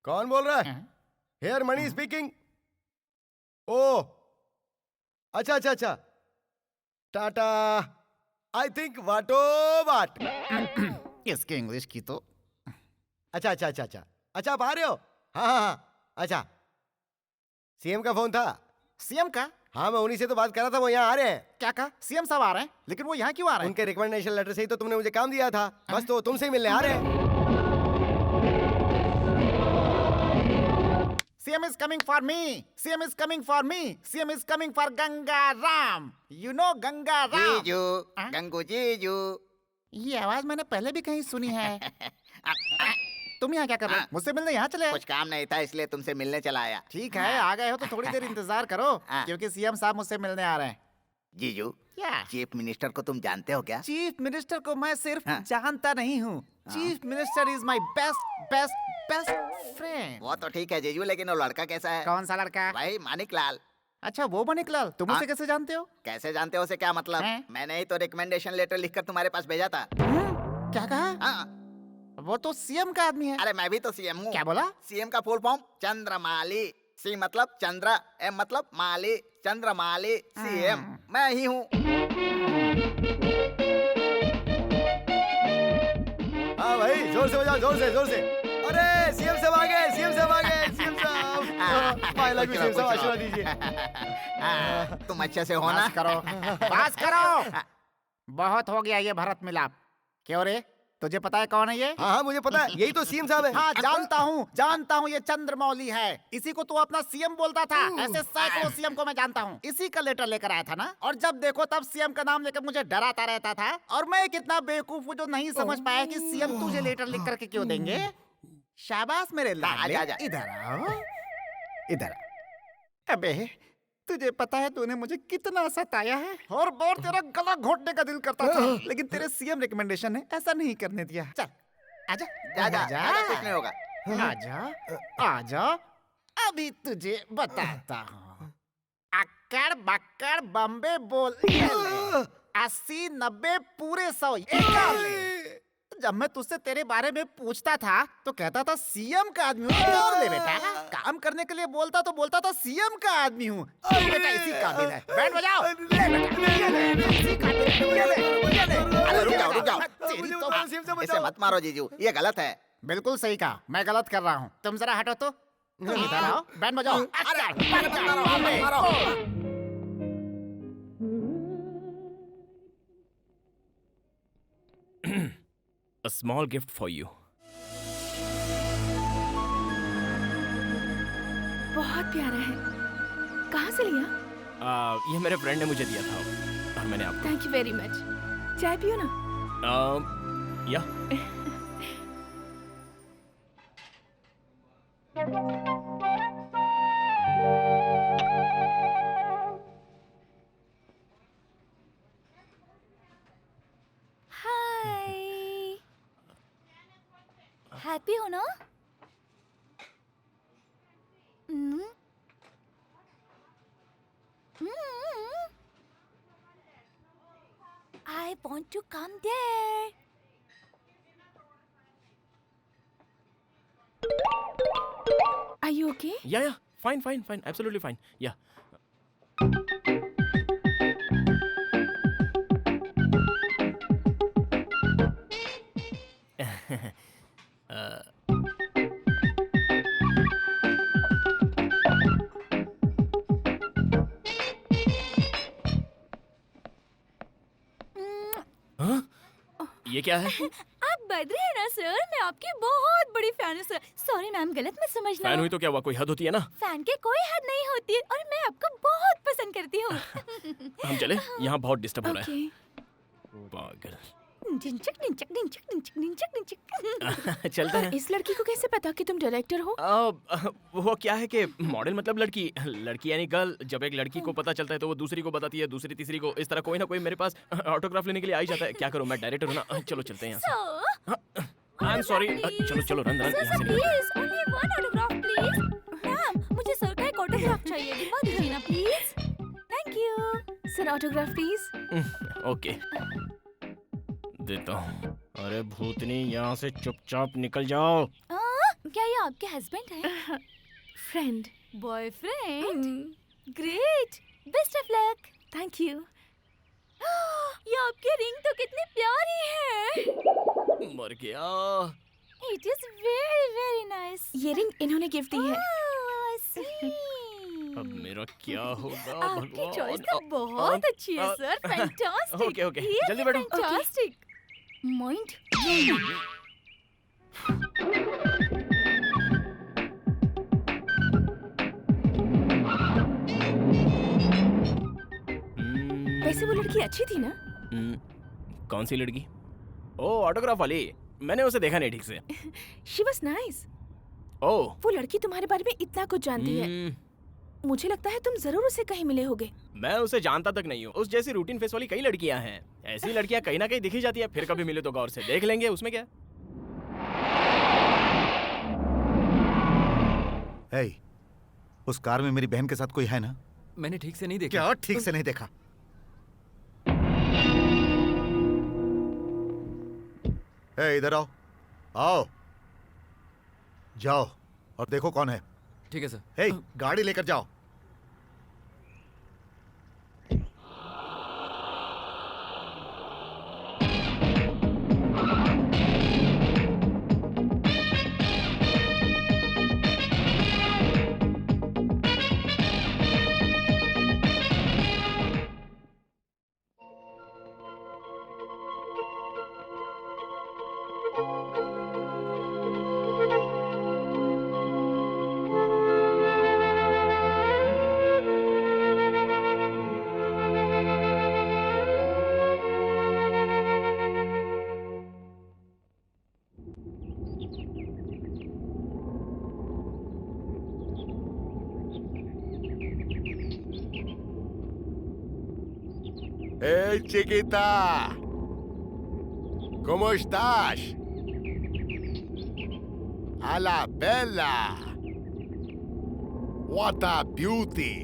कौन बोल रहा है? Hair money speaking. ओह, अच्छा अच्छा अच्छा, टाटा। आई थिंक वाटो वाट। इसके इंग्लिश की तो। अच्छा अच्छा अच्छा अच्छा अच्छा, आप आ रहे हो? हाँ हाँ हाँ, अच्छा। सीएम का फोन था। सीएम का? हाँ, मैं उन्हीं से तो बात कर रहा था, वो यहाँ आ रहे हैं। क्या कहा? सीएम साहब आ रहे हैं, लेकिन वो यहाँ क्यों आ रहे हैं? उनके रिकमेंडेशन लेटर से ही तो तुमने मुझे काम दिया था, बस तो तुमसे ही मिलने आ रहे हैं। CM is coming for me. CM is coming for me. CM is coming for Gangaram. You know Gangaram. जीजू, गंगू जीजू। ये आवाज मैंने पहले भी कहीं सुनी है। तुम यहाँ क्या कर रहे हो? मुझसे मिलने यहाँ चले आए? कुछ काम नहीं था इसलिए तुमसे मिलने चला आया। ठीक है, आ गए हो तो थोड़ी देर इंतजार करो, क्योंकि सीएम साहब मुझसे मिलने आ रहे हैं। जीजू, क्या? चीफ मिनिस्टर को तुम जानते हो क्या? चीफ मिनिस्टर को मैं सिर्फ जानता नहीं हूँ। Chief minister is my best best best friend. वो तो ठीक है जीजू, लेकिन वो लड़का कैसा है? कौन सा लड़का? भाई मानिकलाल। अच्छा, वो मानिकलाल। तुम उसे कैसे जानते हो? कैसे जानते हो से क्या मतलब? मैंने ही तो रिकमेंडेशन लेटर लिखकर तुम्हारे पास भेजा था। क्या कहा? वो तो सीएम का आदमी है। अरे मैं भी तो सीएम हूँ। क्या बोला? सीएम का फुल फॉर्म चंद्रमाली। सी मतलब चंद्र, एम मतलब माली, चंद्रमाली सीएम मैं ही हूँ। हाँ भाई, जोर से बजाओ, जोर से जोर से। अरे सीएम साहब आ गए, सीएम साहब आ गए, सीएम साहब। आई लव यू सीएम साहब, आशीर्वाद दीजिए। तुम अच्छे से हो ना? बस करो, बस करो। बहुत हो गया ये भरत मिलाप। क्यों रे, तुझे पता है कौन है ये? हाँ हाँ, मुझे पता है, यही तो सीएम साहब है। हाँ, जानता हूँ, ये चंद्रमौली है। इसी को तू अपना सीएम बोलता था। ऐसे सैकड़ों सीएम को मैं जानता हूँ। इसी का लेटर लेकर आया था ना, और जब देखो तब सीएम का नाम लेकर मुझे डराता रहता था। और मैं कितना बेवकूफ हूँ जो नहीं समझ पाया कि सीएम तुझे लेटर लिख करके क्यों देंगे। शाबाश मेरे लाडले, इधर आओ, इधर। अबे, तुझे पता है तूने मुझे कितना सताया है, और तेरा गला घोटने का दिल करता था, लेकिन तेरे सीएम रिकमेंडेशन ने ऐसा नहीं करने दिया। चल आजा, आजा, कुछ नहीं होगा। आजा आजा, अभी तुझे बताता हूँ। अक्कड़ बक्कड़ बम्बे बोल 80 90 पूरे 100। जब मैं तुझसे तेरे बारे में पूछता था तो कहता था सीएम का आदमी हूँ। और ले बेटा, काम करने के लिए बोलता था सीएम का आदमी हूँ। बेटा इसी काबिल है, बैंड बजाओ। इसी काबिल है। अरे रुक जाओ, इसे मत मारो जीजू, ये गलत है। बिल्कुल सही कहा, मैं गलत कर रहा हूँ। तुम जरा हटो तो। तुम इधर आओ, बैंड बजाओ। A small gift for you. बहुत प्यारा है। कहाँ से लिया? ये मेरे फ्रेंड ने मुझे दिया था और मैंने आपको। Thank you very much. चाय पियो ना? या। हैप्पी हो ना? I want to come there. you okay? या fine fine fine absolutely fine या ये क्या है? आप बद्री है ना सर? मैं आपकी बहुत बड़ी फैन हूँ सर। सॉरी मैम, गलत मत समझना। फैन हुई तो क्या हुआ, कोई हद होती है ना। फैन के कोई हद नहीं होती है और मैं आपको बहुत पसंद करती हूँ। हम चले, यहाँ बहुत डिस्टर्ब हो रहा है। पागल। डिंचक डिंचक डिंचक डिंचक डिंचक डिंचक। चलते हैं। इस लड़की को कैसे पता कि तुम डायरेक्टर हो? वो क्या है कि मॉडल मतलब लड़की, लड़की यानी गर्ल। जब एक लड़की को पता चलता है तो वो दूसरी को बताती है, दूसरी तीसरी को। इस तरह कोई ना कोई मेरे पास ऑटोग्राफ लेने के लिए आ ही जाता है। क्या करूं, मैं डायरेक्टर हूं ना। चलो चलते हैं यहाँ से। I am sorry. चलो चलो रन रन यहाँ से निकलो। Please only one autograph please. Ma'am मुझे सर का एक ऑटोग्राफ चाहिए, दिलवा दीजिए ना please. Thank you sir, autograph please. Okay देता हूँ। अरे भूतनी, यहाँ से चुपचाप निकल जाओ। क्या ये आपके हस्बैंड है? Friend. Boyfriend? Great, best of luck. Thank you. ये आपकी रिंग तो कितनी प्यारी है। मर गया। It is very very nice. ये रिंग इन्होंने गिफ्ट दी है। अब मेरा क्या होगा आपकी भगवान। चॉइस तो बहुत अच्छी है सर। फैंटास्टिक। ओके ओके, जल्दी बैठो। फैंटास्टिक। माइंड वैसे वो लड़की अच्छी थी ना? कौन सी लड़की? ओ ऑटोग्राफ वाली। मैंने उसे देखा नहीं ठीक से। She was nice. ओह वो लड़की तुम्हारे बारे में इतना कुछ जानती है। मुझे लगता है तुम जरूर उसे कहीं मिले होगे। मैं उसे जानता तक नहीं हूँ। उस जैसी रूटीन फेस वाली कई लड़कियां हैं। ऐसी लड़कियां कहीं ना कहीं दिखी जाती है। फिर कभी मिले तो गौर से देख लेंगे, उसमें क्या। hey, उस कार में मेरी बहन के साथ कोई है ना? मैंने ठीक से नहीं देखा। क्या ठीक से नहीं देखा? इधर आओ, आओ, जाओ और देखो कौन है। ठीक है सर। गाड़ी लेकर जाओ। Hey, chiquita! ¿Cómo estás? A la bella! What a beauty!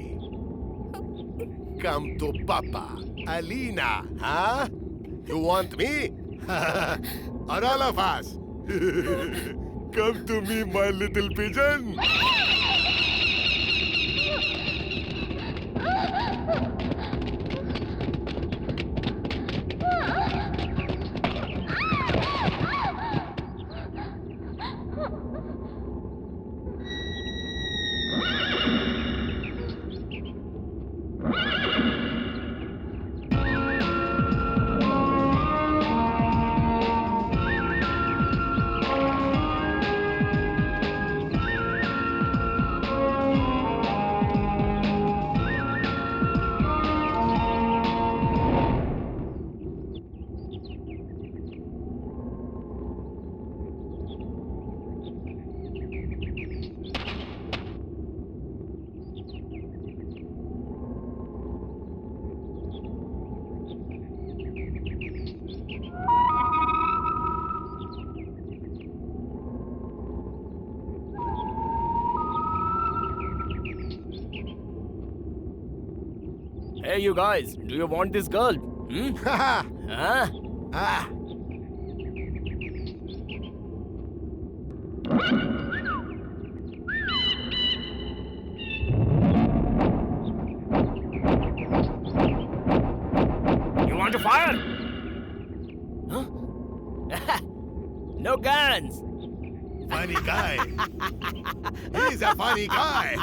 Come to Papa, Alina, huh? You want me? Or all of us? Come to me, my little pigeon! Hey, you guys, do you want this girl? Huh? No guns. Funny guy. He's a funny guy.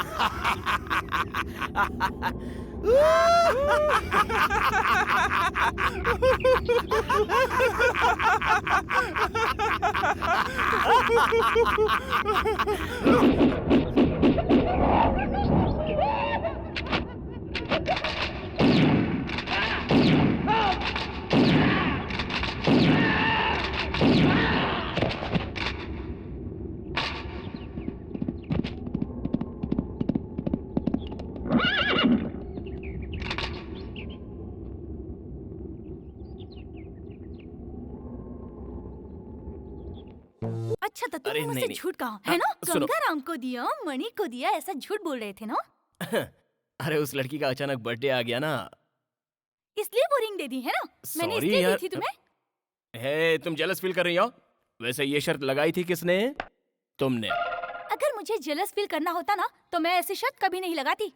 अच्छा तो तुम अरे मुझसे नहीं, नहीं। झूठ कहा है ना? सुनो। गंगाराम को दिया, मणि को दिया, ऐसा झूठ बोल रहे थे ना? अरे उस लड़की का अचानक बर्थडे आ गया ना। इसलिए वो रिंग दे दी है ना? मैंने Sorry इसलिए यार। दी थी तुम्हें। हे, तुम जेलस फील कर रही हो? वैसे ये शर्त लगाई थी किसने? तुमने। अगर मुझे जेलस फील करना होता ना तो मैं ऐसी शर्त कभी नहीं लगाती।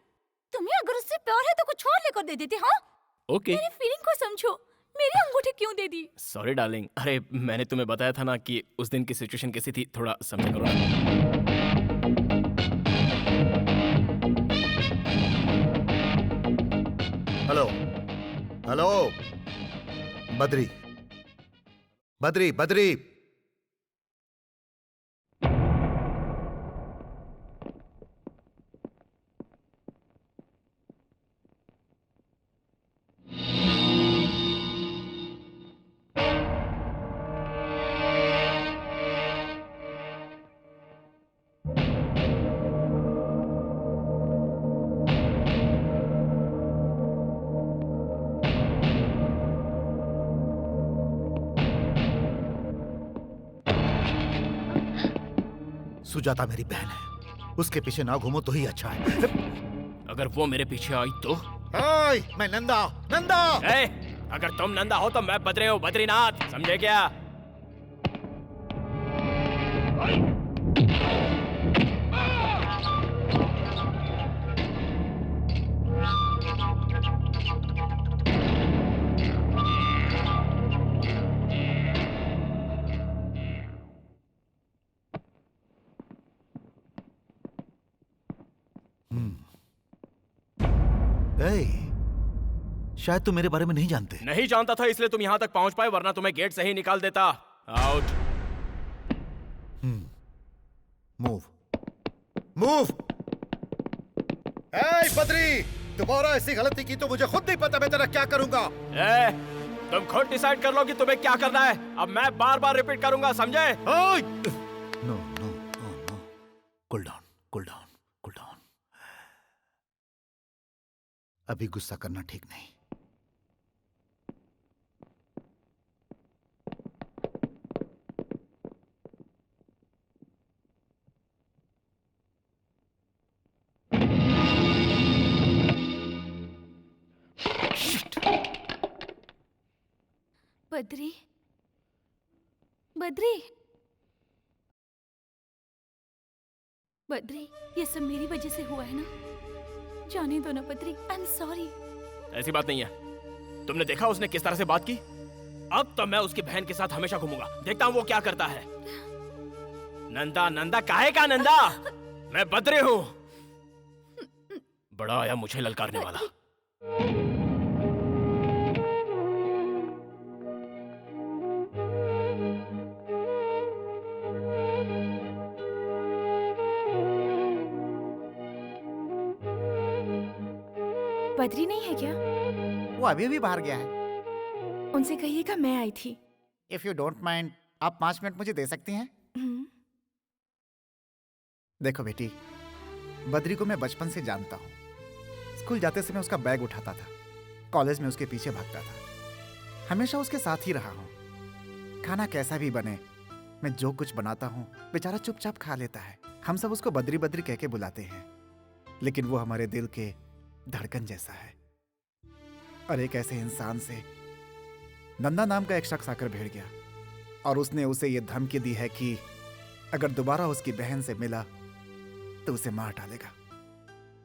तुम्हें अगर उससे प्यार है तो कुछ और लेकर दे देती। हाँ, ओके। मेरी फीलिंग को समझो। मेरी अंगूठी क्यों दे दी? Sorry darling. अरे मैंने तुम्हें बताया था ना कि उस दिन की सिचुएशन कैसी थी, थोड़ा समझा करो ना। हेलो हेलो बद्री बद्री बद्री सुजाता मेरी बहन है, उसके पीछे ना घूमो तो ही अच्छा है। अगर वो मेरे पीछे आई तो? ओए, मैं नंदा नंदा। ए, अगर तुम नंदा हो तो मैं बद्री हूँ, बद्रीनाथ, समझे क्या? शायद तुम मेरे बारे में नहीं जानते। नहीं जानता था इसलिए तुम यहाँ तक पहुँच पाए, वरना तुम्हें गेट से ही निकाल देता। आउट। Move move. ए बद्री, दोबारा ऐसी गलती की तो मुझे खुद नहीं पता मैं तेरा क्या करूंगा। ए, तुम खुद डिसाइड कर लो कि तुम्हें क्या करना है। अब मैं बार बार रिपीट करूंगा, समझे? No no no no, cool down cool down cool down. अभी गुस्सा करना ठीक नहीं। बद्री, बद्री, बद्री, ये सब मेरी वजह से हुआ है ना? जाने दो ना बद्री, आई एम सॉरी। ऐसी बात नहीं है। तुमने देखा उसने किस तरह से बात की? अब तो मैं उसकी बहन के साथ हमेशा घूमूंगा, देखता हूँ वो क्या करता है। नंदा नंदा काहे का नंदा? मैं बद्री हूँ। बड़ा आया मुझे ललकारने वाला। बद्री नहीं है क्या? वो अभी भी बाहर गया है। उनसे कहिएगा मैं आई थी। इफ यू डोंट माइंड, आप 5 मिनट मुझे दे सकती हैं? देखो बेटी, बद्री को मैं बचपन से जानता हूँ। स्कूल जाते समय उसका बैग उठाता था, कॉलेज में उसके पीछे भागता था, हमेशा उसके साथ ही रहा हूँ। खाना कैसा भी बने, मैं जो कुछ बनाता हूँ बेचारा चुपचाप खा लेता है। हम सब उसको बद्री बद्री कह के बुलाते हैं, लेकिन वो हमारे दिल के धड़कन जैसा है। और एक ऐसे इंसान से नंदा नाम का एक शख्स आकर भिड़ गया और उसने उसे ये धमकी दी है कि अगर दोबारा उसकी बहन से मिला तो उसे मार डालेगा।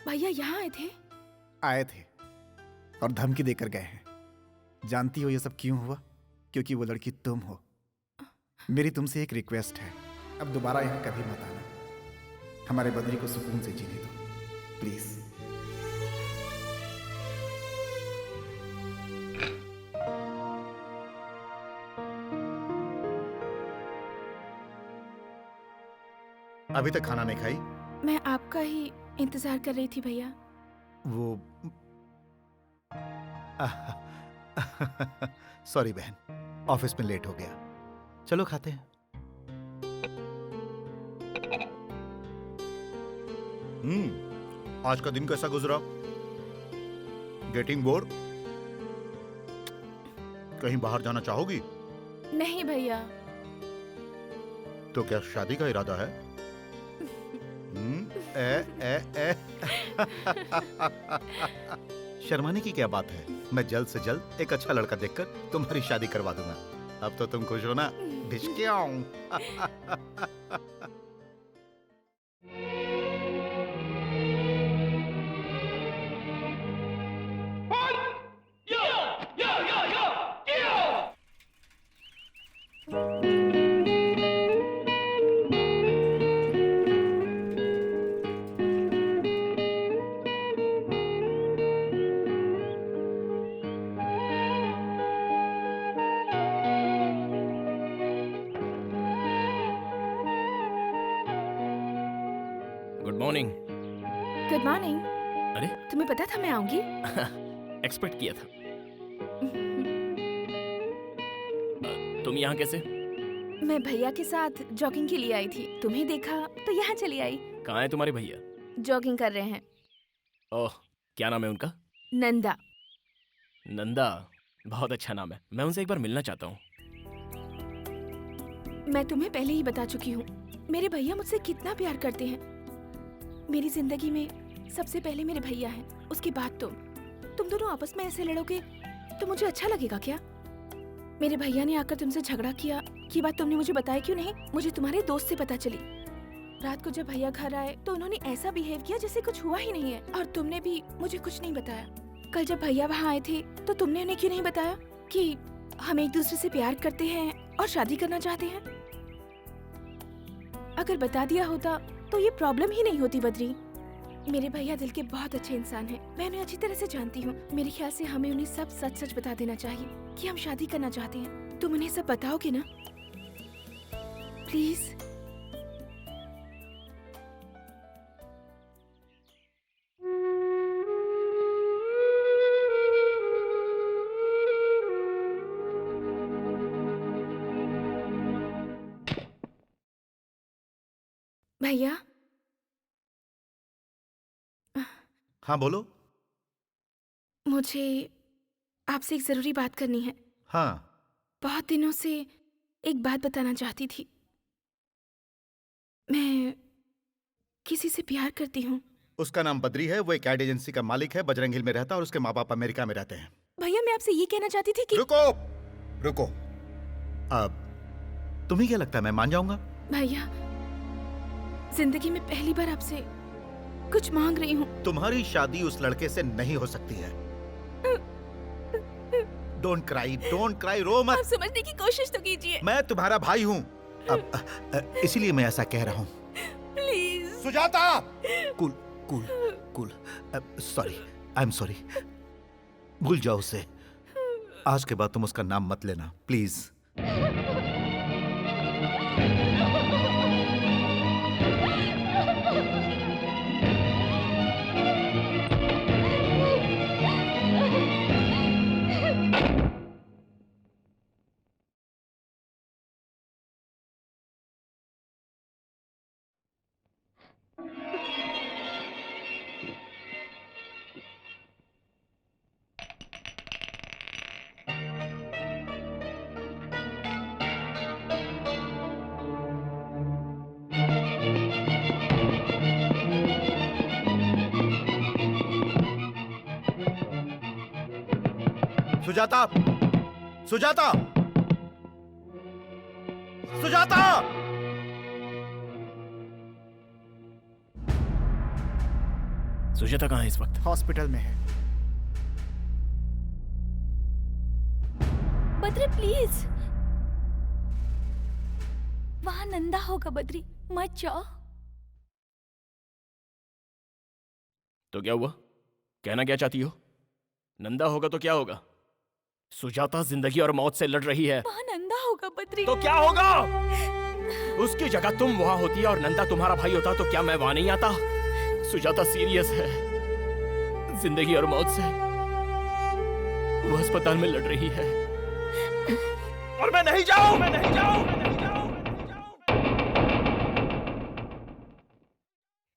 भैया यहाँ आए थे? आए थे और धमकी देकर गए हैं। जानती हो ये सब क्यों हुआ? क्योंकि वो लड़की तुम हो। मेरी तुमसे एक रिक्वेस्ट है, अब दोबारा यहाँ कभी मत आना। हमारे बद्री को सुकून से जीने दो, प्लीज। अभी तक खाना नहीं खाई? मैं आपका ही इंतजार कर रही थी भैया। वो सॉरी बहन, ऑफिस में लेट हो गया। चलो खाते हैं। आज का दिन कैसा गुजरा? Getting bore? कहीं बाहर जाना चाहोगी? नहीं भैया। तो क्या शादी का इरादा है? शर्माने की क्या बात है? मैं जल्द से जल्द एक अच्छा लड़का देखकर तुम्हारी शादी करवा दूंगा। अब तो तुम खुश हो ना? भिष्क्याऊं। Good morning. Good morning. अरे तुम्हें पता था मैं आऊंगी? एक्सपेक्ट किया था। तुम यहाँ कैसे? मैं भैया के साथ जॉगिंग के लिए आई थी, तुम्हें देखा तो यहाँ चली आई। कहाँ है तुम्हारे भैया? जॉगिंग कर रहे हैं। ओह, क्या नाम है उनका? नंदा। नंदा, बहुत अच्छा नाम है। मैं उनसे एक बार मिलना चाहता हूँ। मैं तुम्हें पहले ही बता चुकी हूँ, मेरे भैया मुझसे कितना प्यार करते हैं। मेरी जिंदगी में सबसे पहले मेरे भैया हैं, उसके बाद तुम दोनों आपस में ऐसे लड़ोगे तो मुझे अच्छा लगेगा क्या? मेरे भैया ने आकर तुमसे झगड़ा किया, ये बात तुमने मुझे बताई क्यों नहीं? मुझे तुम्हारे दोस्त से पता चली। रात को जब भैया घर आए तो उन्होंने ऐसा बिहेव किया जैसे कुछ हुआ ही नहीं है, और तुमने भी मुझे कुछ नहीं बताया। कल जब भैया वहाँ आए थे तो तुमने उन्हें क्यों नहीं बताया कि हम एक दूसरे से प्यार करते हैं और शादी करना चाहते हैं? अगर बता दिया होता तो ये प्रॉब्लम ही नहीं होती बद्री। मेरे भैया दिल के बहुत अच्छे इंसान हैं, मैं उन्हें अच्छी तरह से जानती हूँ। मेरे ख्याल से हमें उन्हें सब सच सच बता देना चाहिए कि हम शादी करना चाहते हैं। तुम उन्हें सब बताओगे ना प्लीज? भैया। हाँ बोलो। मुझे आपसे एक जरूरी बात करनी है। हाँ। बहुत दिनों से एक बात बताना चाहती थी। मैं किसी से प्यार करती हूँ। उसका नाम बद्री है, वो एक एड एजेंसी का मालिक है, बजरंग हिल में रहता है और उसके माँ बाप अमेरिका में रहते हैं। भैया मैं आपसे ये कहना चाहती थी कि रुको। अब तुम्हें क्या लगता है मैं मान जाऊंगा? भैया जिंदगी में पहली बार आपसे कुछ मांग रही हूँ। तुम्हारी शादी उस लड़के से नहीं हो सकती है। डोंट क्राई, रो मत। आप समझने की कोशिश तो कीजिए। मैं तुम्हारा भाई हूँ, अब इसीलिए मैं ऐसा कह रहा हूँ। Please Sujata. Cool. Sorry, I am sorry. भूल जाओ उसे। आज के बाद तुम उसका नाम मत लेना, प्लीज। सुजाता। सुजाता कहाँ है इस वक्त? हॉस्पिटल में है। बद्री प्लीज। वहाँ नंदा होगा बद्री, मत जाओ। तो क्या हुआ? कहना क्या चाहती हो? नंदा होगा तो क्या होगा? सुजाता जिंदगी और मौत से लड़ रही है। वहाँ नंदा होगा बद्री। तो क्या होगा? उसकी जगह तुम वहां होती और नंदा तुम्हारा भाई होता तो क्या मैं वहां नहीं आता? सुजाता सीरियस है, जिंदगी और मौत से। वो अस्पताल में लड़ रही है और मैं नहीं जाऊं, मैं नहीं जाऊं, मैं नहीं जाऊं।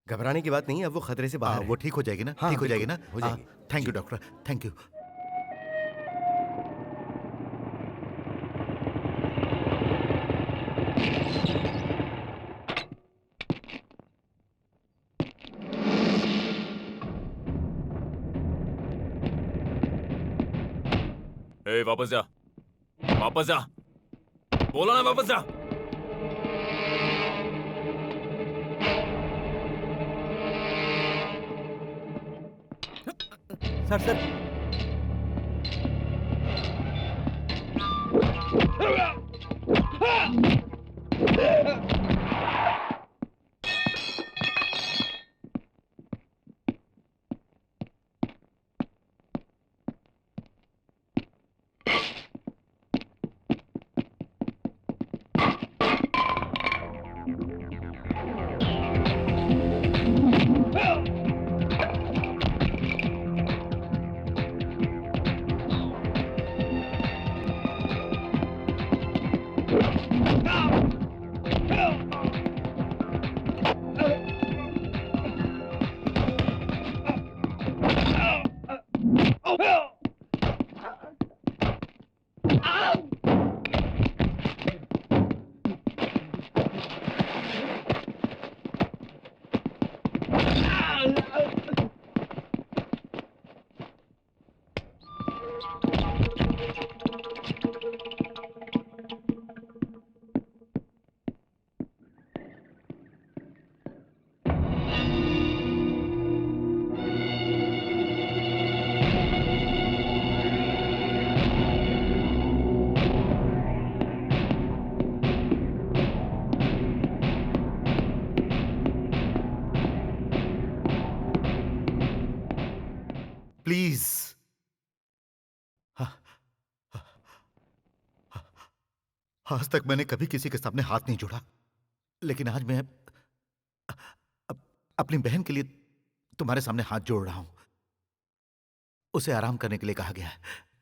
घबराने की बात नहीं है, अब वो खतरे से बाहर है। वो ठीक हो जाएगी ना? हाँ, ठीक हो जाएगी बिल्कुल, ना? हो जाएगी। Thank you doctor, thank you. ए, वापस जा, वापस जा, बोला ना वापस जा। Sir sir please. आज तक मैंने कभी किसी के सामने हाथ नहीं जोड़ा, लेकिन आज मैं अपनी बहन के लिए तुम्हारे सामने हाथ जोड़ रहा हूं। उसे आराम करने के लिए कहा गया है,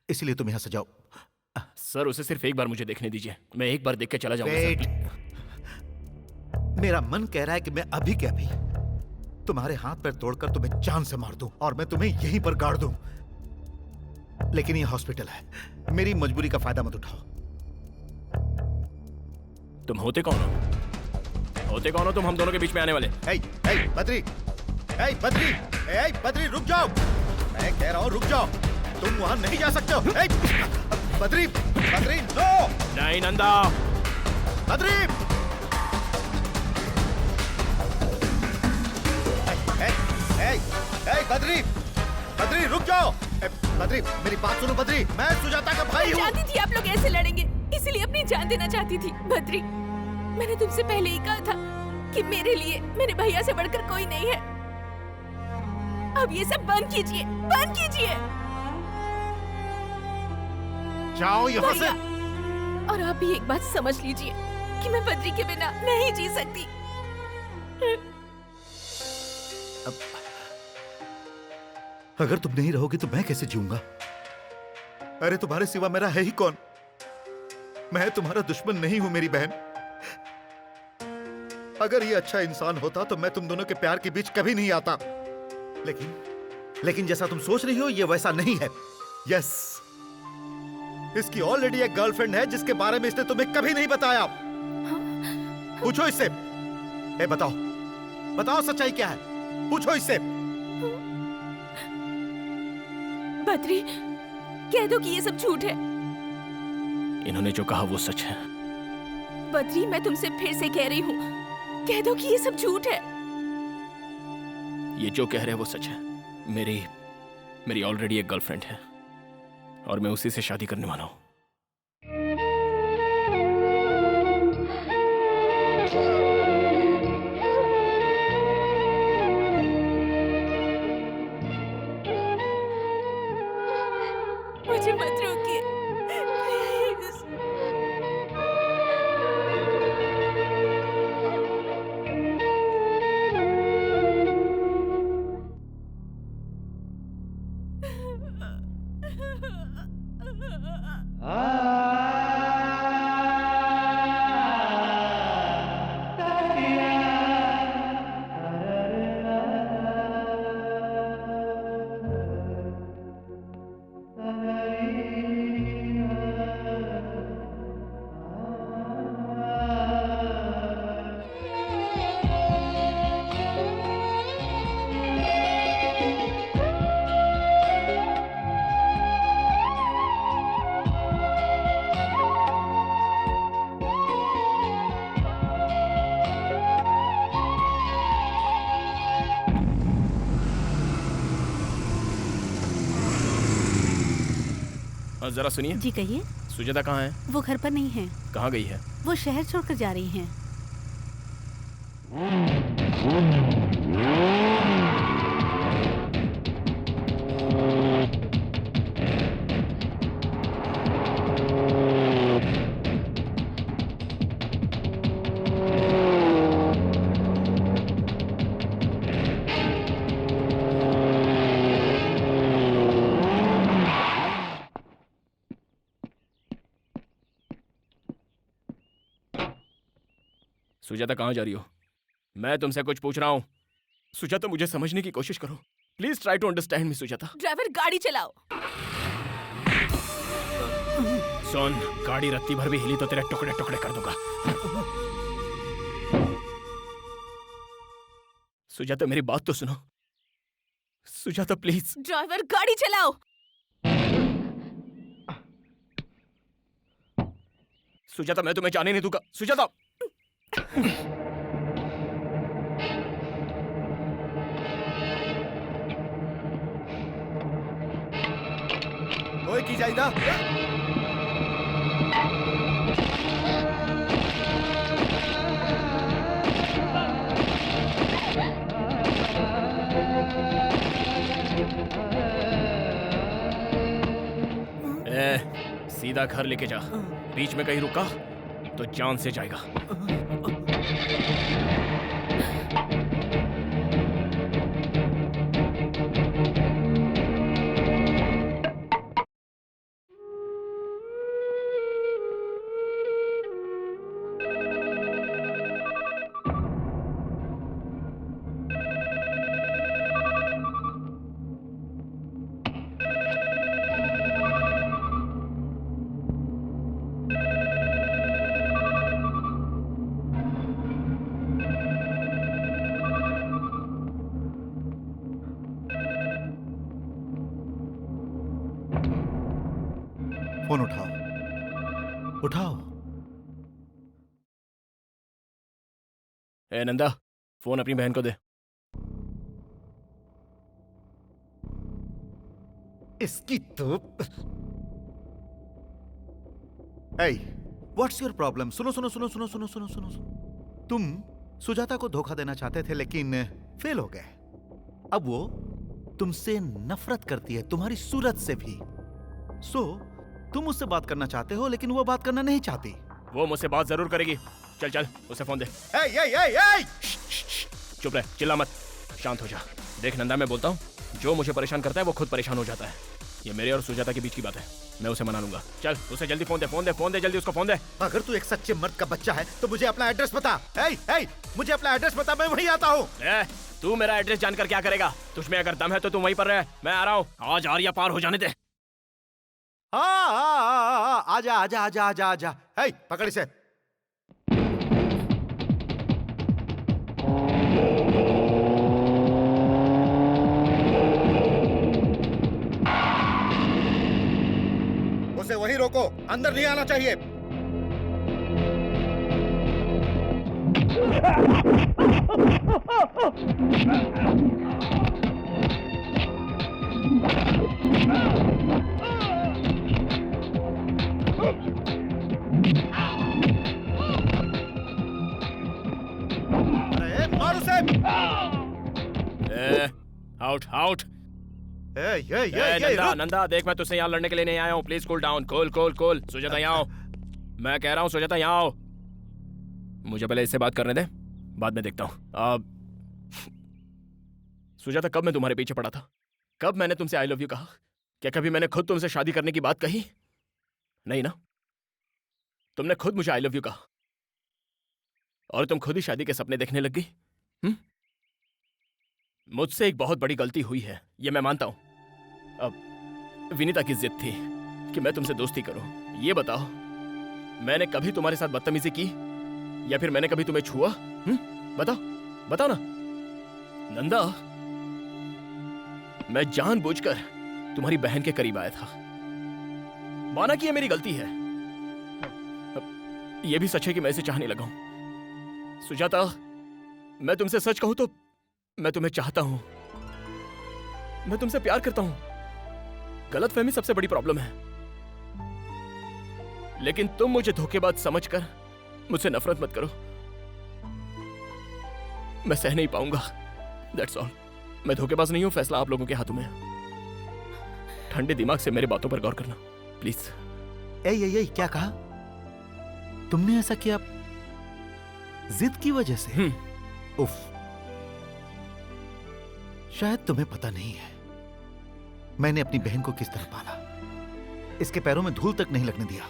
इसलिए तुम यहां से जाओ। सर, उसे सिर्फ एक बार मुझे देखने दीजिए, मैं एक बार देख के चला जाऊंगा। वेट। मेरा मन कह रहा है कि मैं अभी के अभी तुम्हारे हाथ पैर तोड़कर तुम्हें जान से मार दूं और मैं तुम्हें यहीं पर गाड़ दूं, लेकिन ये हॉस्पिटल है, मेरी मजबूरी का फायदा मत उठाओ। तुम होते कौन हो? होते कौन हो तुम हम दोनों के बीच में आने वाले? बद्री, बद्री रुक जाओ, मैं कह रहा हूं रुक जाओ, तुम वहां नहीं जा सकते हो। बद्री, बद्री नो। नहीं नंदा। बद्री, बद्री, बद्री रुक जाओ। बद्री मेरी बात सुनो। बद्री, मैं सुजाता का भाई हूँ। मैं जानती थी आप लोग ऐसे लड़ेंगे, इसलिए अपनी जान देना चाहती थी। बद्री, मैंने तुमसे पहले ही कहा था कि मेरे लिए मेरे भैया से बढ़कर कोई नहीं है। अब ये सब बंद कीजिए, बंद कीजिए। जाओ यहाँ से। और आप भी एक बात समझ लीजिए कि मैं बद्री के बिना नहीं जी सकती। अगर तुम नहीं रहोगी तो मैं कैसे जीऊंगा? अरे तुम्हारे सिवा मेरा है ही कौन? मैं तुम्हारा दुश्मन नहीं हूं मेरी बहन। अगर ये अच्छा इंसान होता तो मैं तुम दोनों के प्यार के बीच कभी नहीं आता, लेकिन जैसा तुम सोच रही हो ये वैसा नहीं है। यस, इसकी ऑलरेडी एक गर्लफ्रेंड है जिसके बारे में इसने तुम्हें कभी नहीं बताया। पूछो इससे। बताओ, बताओ सच्चाई क्या है? पूछो इससे। बद्री, कह दो कि ये सब झूठ है। इन्होंने जो कहा वो सच है। बद्री, मैं तुमसे फिर से कह रही हूँ, कह दो कि ये सब झूठ है। ये जो कह रहे हैं वो सच है। मेरी ऑलरेडी एक गर्लफ्रेंड है और मैं उसी से शादी करने वाला हूँ। हाँ जरा सुनिए। जी कहिए। सुजाता कहाँ है? वो घर पर नहीं है। कहाँ गई है? वो शहर छोड़कर जा रही हैं। सुजाता कहाँ जा रही हो? मैं तुमसे कुछ पूछ रहा हूँ। सुजाता मुझे समझने की कोशिश करो। Please try to understand me Sujata. Driver गाड़ी चलाओ। सुन, गाड़ी रत्ती भर भी हिली तो तेरे टुकड़े टुकड़े कर दूंगा। सुजाता मेरी बात तो सुनो। सुजाता प्लीज। ड्राइवर गाड़ी चलाओ। सुजाता मैं तुम्हें जाने नहीं दूंगा। सुजाता ओए की चाहिदा? सीधा घर लेके जा। बीच में कहीं रुका तो जान से जाएगा। फोन उठाओ, उठाओ। ए नंदा, फोन अपनी बहन को दे। इसकी तो व्हाट्स योर प्रॉब्लम? सुनो सुनो सुनो सुनो सुनो सुनो सुनो सुनो। तुम सुजाता को धोखा देना चाहते थे लेकिन फेल हो गए। अब वो तुमसे नफरत करती है, तुम्हारी सूरत से भी। तुम उससे बात करना चाहते हो लेकिन वो बात करना नहीं चाहती। वो मुझसे बात जरूर करेगी। चल चल उसे फोन दे। चुप रह, चिल्ला मत, शांत हो जा। देख नंदा, मैं बोलता हूँ, जो मुझे परेशान करता है वो खुद परेशान हो जाता है। ये मेरे और सुजाता के बीच की बात है, मैं उसे मना लूंगा। चल उसे जल्दी फोन दे, फोन दे, फोन दे, जल्दी उसको फोन दे। अगर तू एक सच्चे मर्द का बच्चा है तो मुझे अपना एड्रेस बता। मुझे अपना एड्रेस बता, मैं वहीं आता हूँ। तू मेरा एड्रेस जानकर क्या करेगा? तुझमें अगर दम है तो तू वहीं पर रह, मैं आ रहा हूँ। आज आर्या पार हो जाने दे। आजा आजा आजा आजा आजा। पकड़ इसे। उसे वहीं रोको, अंदर नहीं आना चाहिए। अरे मार उसे। Out out. नंदा नंदा, देख मैं तुझसे यहाँ लड़ने के लिए नहीं आया हूँ। Please cool down. Cool. Sujata यहाँ आओ, मैं कह रहा हूँ। सुजाता यहाँ आओ। मुझे पहले इससे बात करने दे, बाद में देखता हूँ। सुजाता, कब मैं तुम्हारे पीछे पड़ा था? कब मैंने तुमसे आई लव यू कहा? क्या कभी मैंने खुद तुमसे शादी करने की बात कही? नहीं ना? तुमने खुद मुझे आई लव यू कहा और तुम खुद ही शादी के सपने देखने लग गई। मुझसे एक बहुत बड़ी गलती हुई है, ये मैं मानता हूं। अब विनीता की जिद थी कि मैं तुमसे दोस्ती करूं। ये बताओ, मैंने कभी तुम्हारे साथ बदतमीजी की या फिर मैंने कभी तुम्हें छुआ? बताओ, बताओ ना। नंदा, मैं जानबूझकर तुम्हारी बहन के करीब आया था। माना कि ये मेरी गलती है। ये भी सच है कि मैं इसे चाहने लगा हूं। सुजाता, मैं तुमसे सच कहूं तो मैं तुम्हें चाहता हूं, मैं तुमसे प्यार करता हूं। गलतफहमी सबसे बड़ी प्रॉब्लम है। लेकिन तुम मुझे धोखेबाज समझकर मुझसे नफरत मत करो। मैं सह नहीं पाऊंगा। That's all. मैं धोखेबाज नहीं हूं, फैसला आप लोगों के हाथों में है। ठंडे दिमाग से मेरी बातों पर गौर करना प्लीज। ए क्या कहा तुमने? ऐसा किया जिद की वजह से? उफ, शायद तुम्हें पता नहीं है मैंने अपनी बहन को किस तरह पाला। इसके पैरों में धूल तक नहीं लगने दिया।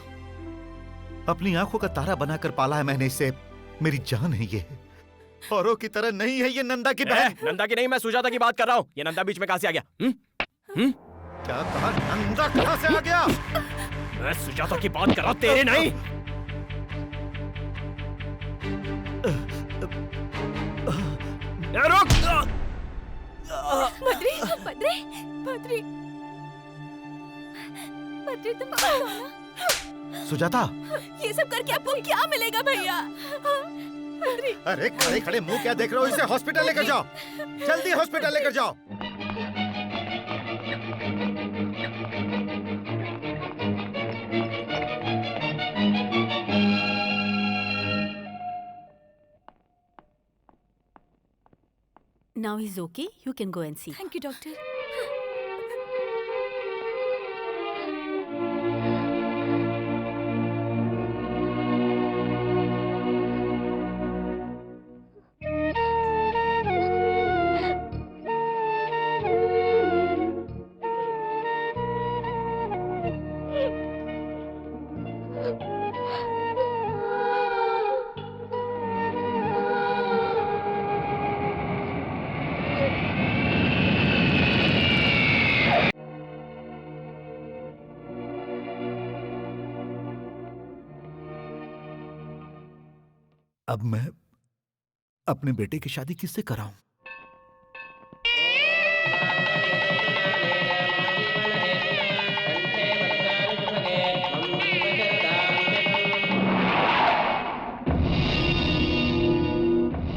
अपनी आंखों का तारा बनाकर पाला है मैंने इसे। मेरी जान है ये, औरों की तरह नहीं है ये। नंदा की बहन। नंदा की नहीं, मैं सुजाता की बात कर रहा हूं। ये नंदा बीच में कहां से आ गया? क्या कहा? नंदा कहां से आ गया? मैं सुजाता की बात कर रहा हूं, तेरे नहीं। रुक! बद्री, बद्री, बद्री, बद्री, तुम बताओ ना। सुजाता, ये सब करके आपको क्या मिलेगा भैया? बद्री। अरे खड़े खड़े मुंह क्या देख रहे हो? इसे हॉस्पिटल लेकर जाओ, जल्दी हॉस्पिटल लेकर जाओ। Now he's okay. You can go and see. Thank you, doctor. अब मैं अपने बेटे की शादी किससे कराऊं?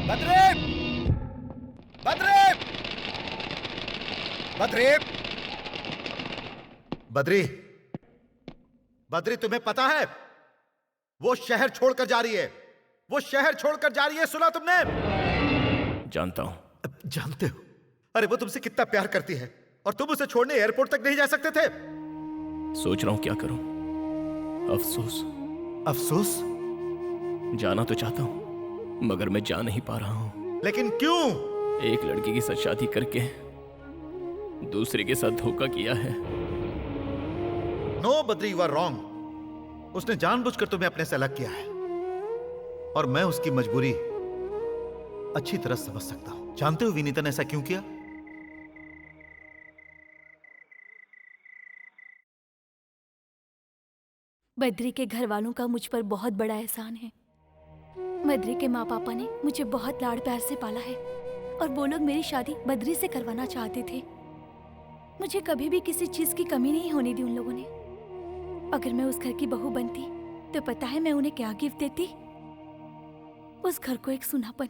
बद्री! बद्री! बद्री! बद्री, बद्री तुम्हें पता है वो शहर छोड़कर जा रही है। वो शहर छोड़कर जा रही है, सुना तुमने? जानता हूं। जानते हो? अरे वो तुमसे कितना प्यार करती है और तुम उसे छोड़ने एयरपोर्ट तक नहीं जा सकते थे। सोच रहा हूं क्या करूं। अफसोस। अफसोस? जाना तो चाहता हूं मगर मैं जा नहीं पा रहा हूं। लेकिन क्यों? एक लड़की के साथ शादी करके दूसरे के साथ धोखा किया है। No Badri, you are wrong. उसने जानबूझकर तुम्हें अपने से अलग किया है और मैं उसकी मजबूरी अच्छी तरह समझ सकता हूं। जानते हो विनीता ने ऐसा क्यों किया? बद्री के घर वालों का मुझ पर बहुत बड़ा एहसान है। बद्री के माँ पापा ने मुझे बहुत लाड़ प्यार से पाला है और वो लोग मेरी शादी बद्री से करवाना चाहते थे। मुझे कभी भी किसी चीज की कमी नहीं होने दी उन लोगों ने। अगर मैं उस घर की बहू बनती तो पता है मैं उन्हें क्या गिफ्ट देती? उस घर को एक सुनापन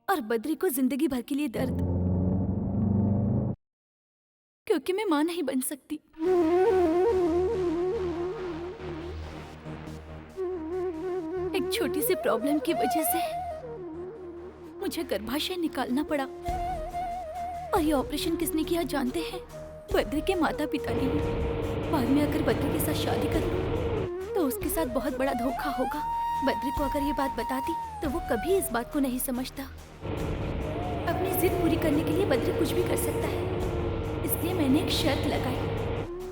और बद्री को जिंदगी भर के लिए दर्द, क्योंकि मैं मां नहीं बन सकती। एक छोटी सी प्रॉब्लम की वजह से मुझे गर्भाशय निकालना पड़ा और ये ऑपरेशन किसने किया जानते हैं? बद्री के माता पिता ने। बाद में अगर बद्री के साथ शादी करूं तो उसके साथ बहुत बड़ा धोखा होगा। बद्री को अगर ये बात बताती तो वो कभी इस बात को नहीं समझता। अपनी जिद पूरी करने के लिए बद्री कुछ भी कर सकता है, इसलिए मैंने एक शर्त लगाई।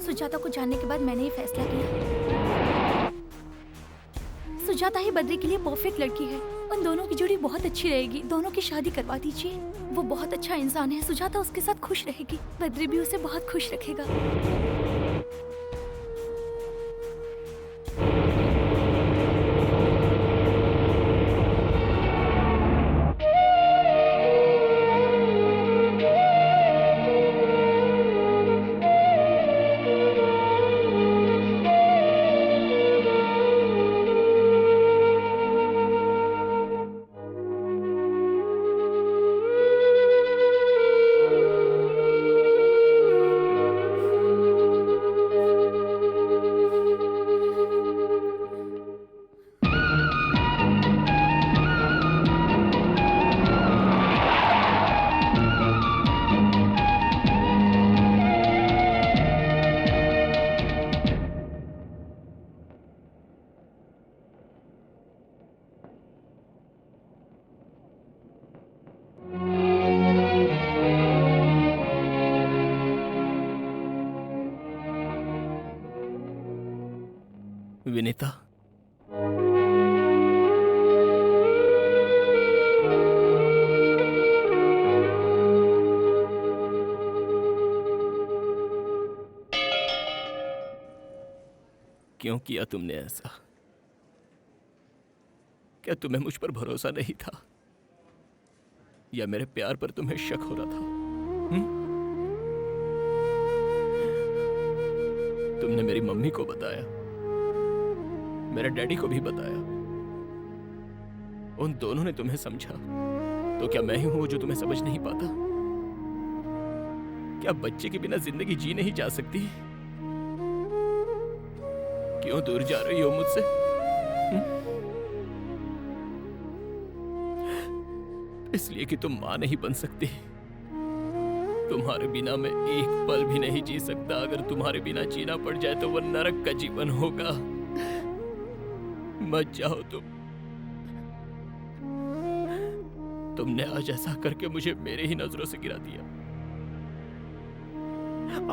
सुजाता को जानने के बाद मैंने ये फैसला किया, सुजाता ही बद्री के लिए परफेक्ट लड़की है। उन दोनों की जोड़ी बहुत अच्छी रहेगी। दोनों की शादी करवा दीजिए। वो बहुत अच्छा इंसान है। सुजाता उसके साथ खुश रहेगी, बद्री भी उसे बहुत खुश रखेगा। अनीता, क्यों किया तुमने ऐसा? क्या तुम्हें मुझ पर भरोसा नहीं था, या मेरे प्यार पर तुम्हें शक हो रहा था? तुमने मेरी मम्मी को बताया, मेरे डैडी को भी बताया, उन दोनों ने तुम्हें समझा, तो क्या मैं ही हूं जो तुम्हें समझ नहीं पाता? क्या बच्चे के बिना जिंदगी जी नहीं जा सकती? क्यों दूर जा रही हो मुझसे? इसलिए कि तुम मां नहीं बन सकती। तुम्हारे बिना मैं एक पल भी नहीं जी सकता। अगर तुम्हारे बिना जीना पड़ जाए तो वो नरक का जीवन होगा। मत जाओ तुमने आज ऐसा करके मुझे मेरे ही नजरों से गिरा दिया।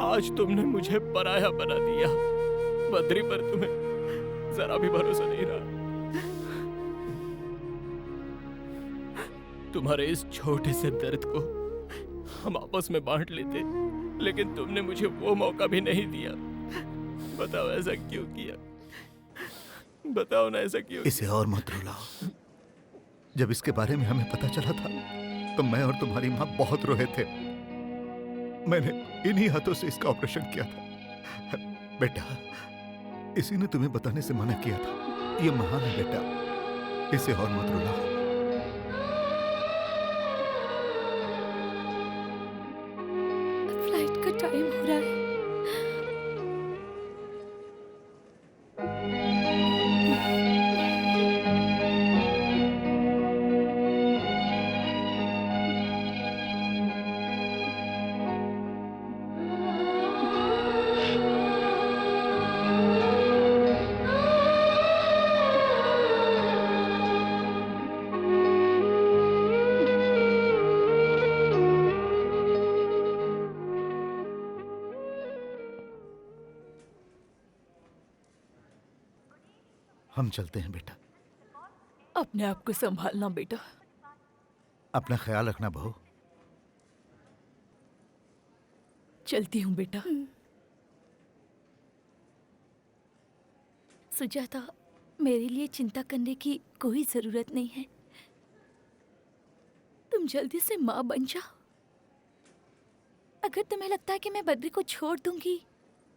आज तुमने मुझे पराया बना दिया। बद्री पर तुम्हें जरा भी भरोसा नहीं रहा। तुम्हारे इस छोटे से दर्द को हम आपस में बांट लेते, लेकिन तुमने मुझे वो मौका भी नहीं दिया। बताओ ऐसा क्यों किया? बताओ ना ऐसा क्यों? इसे और मत रुलाओ। जब इसके बारे में हमें पता चला था तो मैं और तुम्हारी माँ बहुत रोए थे। मैंने इन्हीं हाथों से इसका ऑपरेशन किया था। बेटा, इसी ने तुम्हें बताने से मना किया था। ये महान है बेटा, इसे और मत रुलाओ। फ्लाइट का टाइम हो रहा है। हम चलते हैं बेटा। अपने आप को संभालना बेटा। अपना ख्याल रखना बहू। चलती हूँ बेटा। सुजाता, मेरे लिए चिंता करने की कोई जरूरत नहीं है। तुम जल्दी से माँ बन जाओ। अगर तुम्हें लगता है कि मैं बद्री को छोड़ दूंगी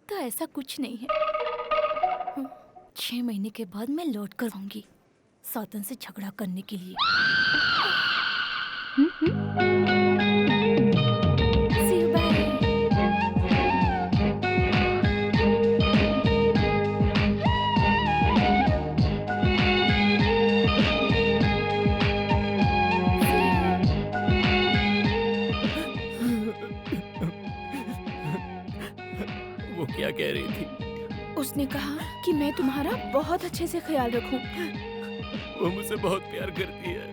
तो ऐसा कुछ नहीं है। 6 महीने के बाद मैं लौट कर आऊंगी सातन से झगड़ा करने के लिए। See you, bye. वो क्या कह रही थी? उसने कहा कि मैं तुम्हारा बहुत अच्छे से ख्याल रखूं। वो मुझसे बहुत प्यार करती है।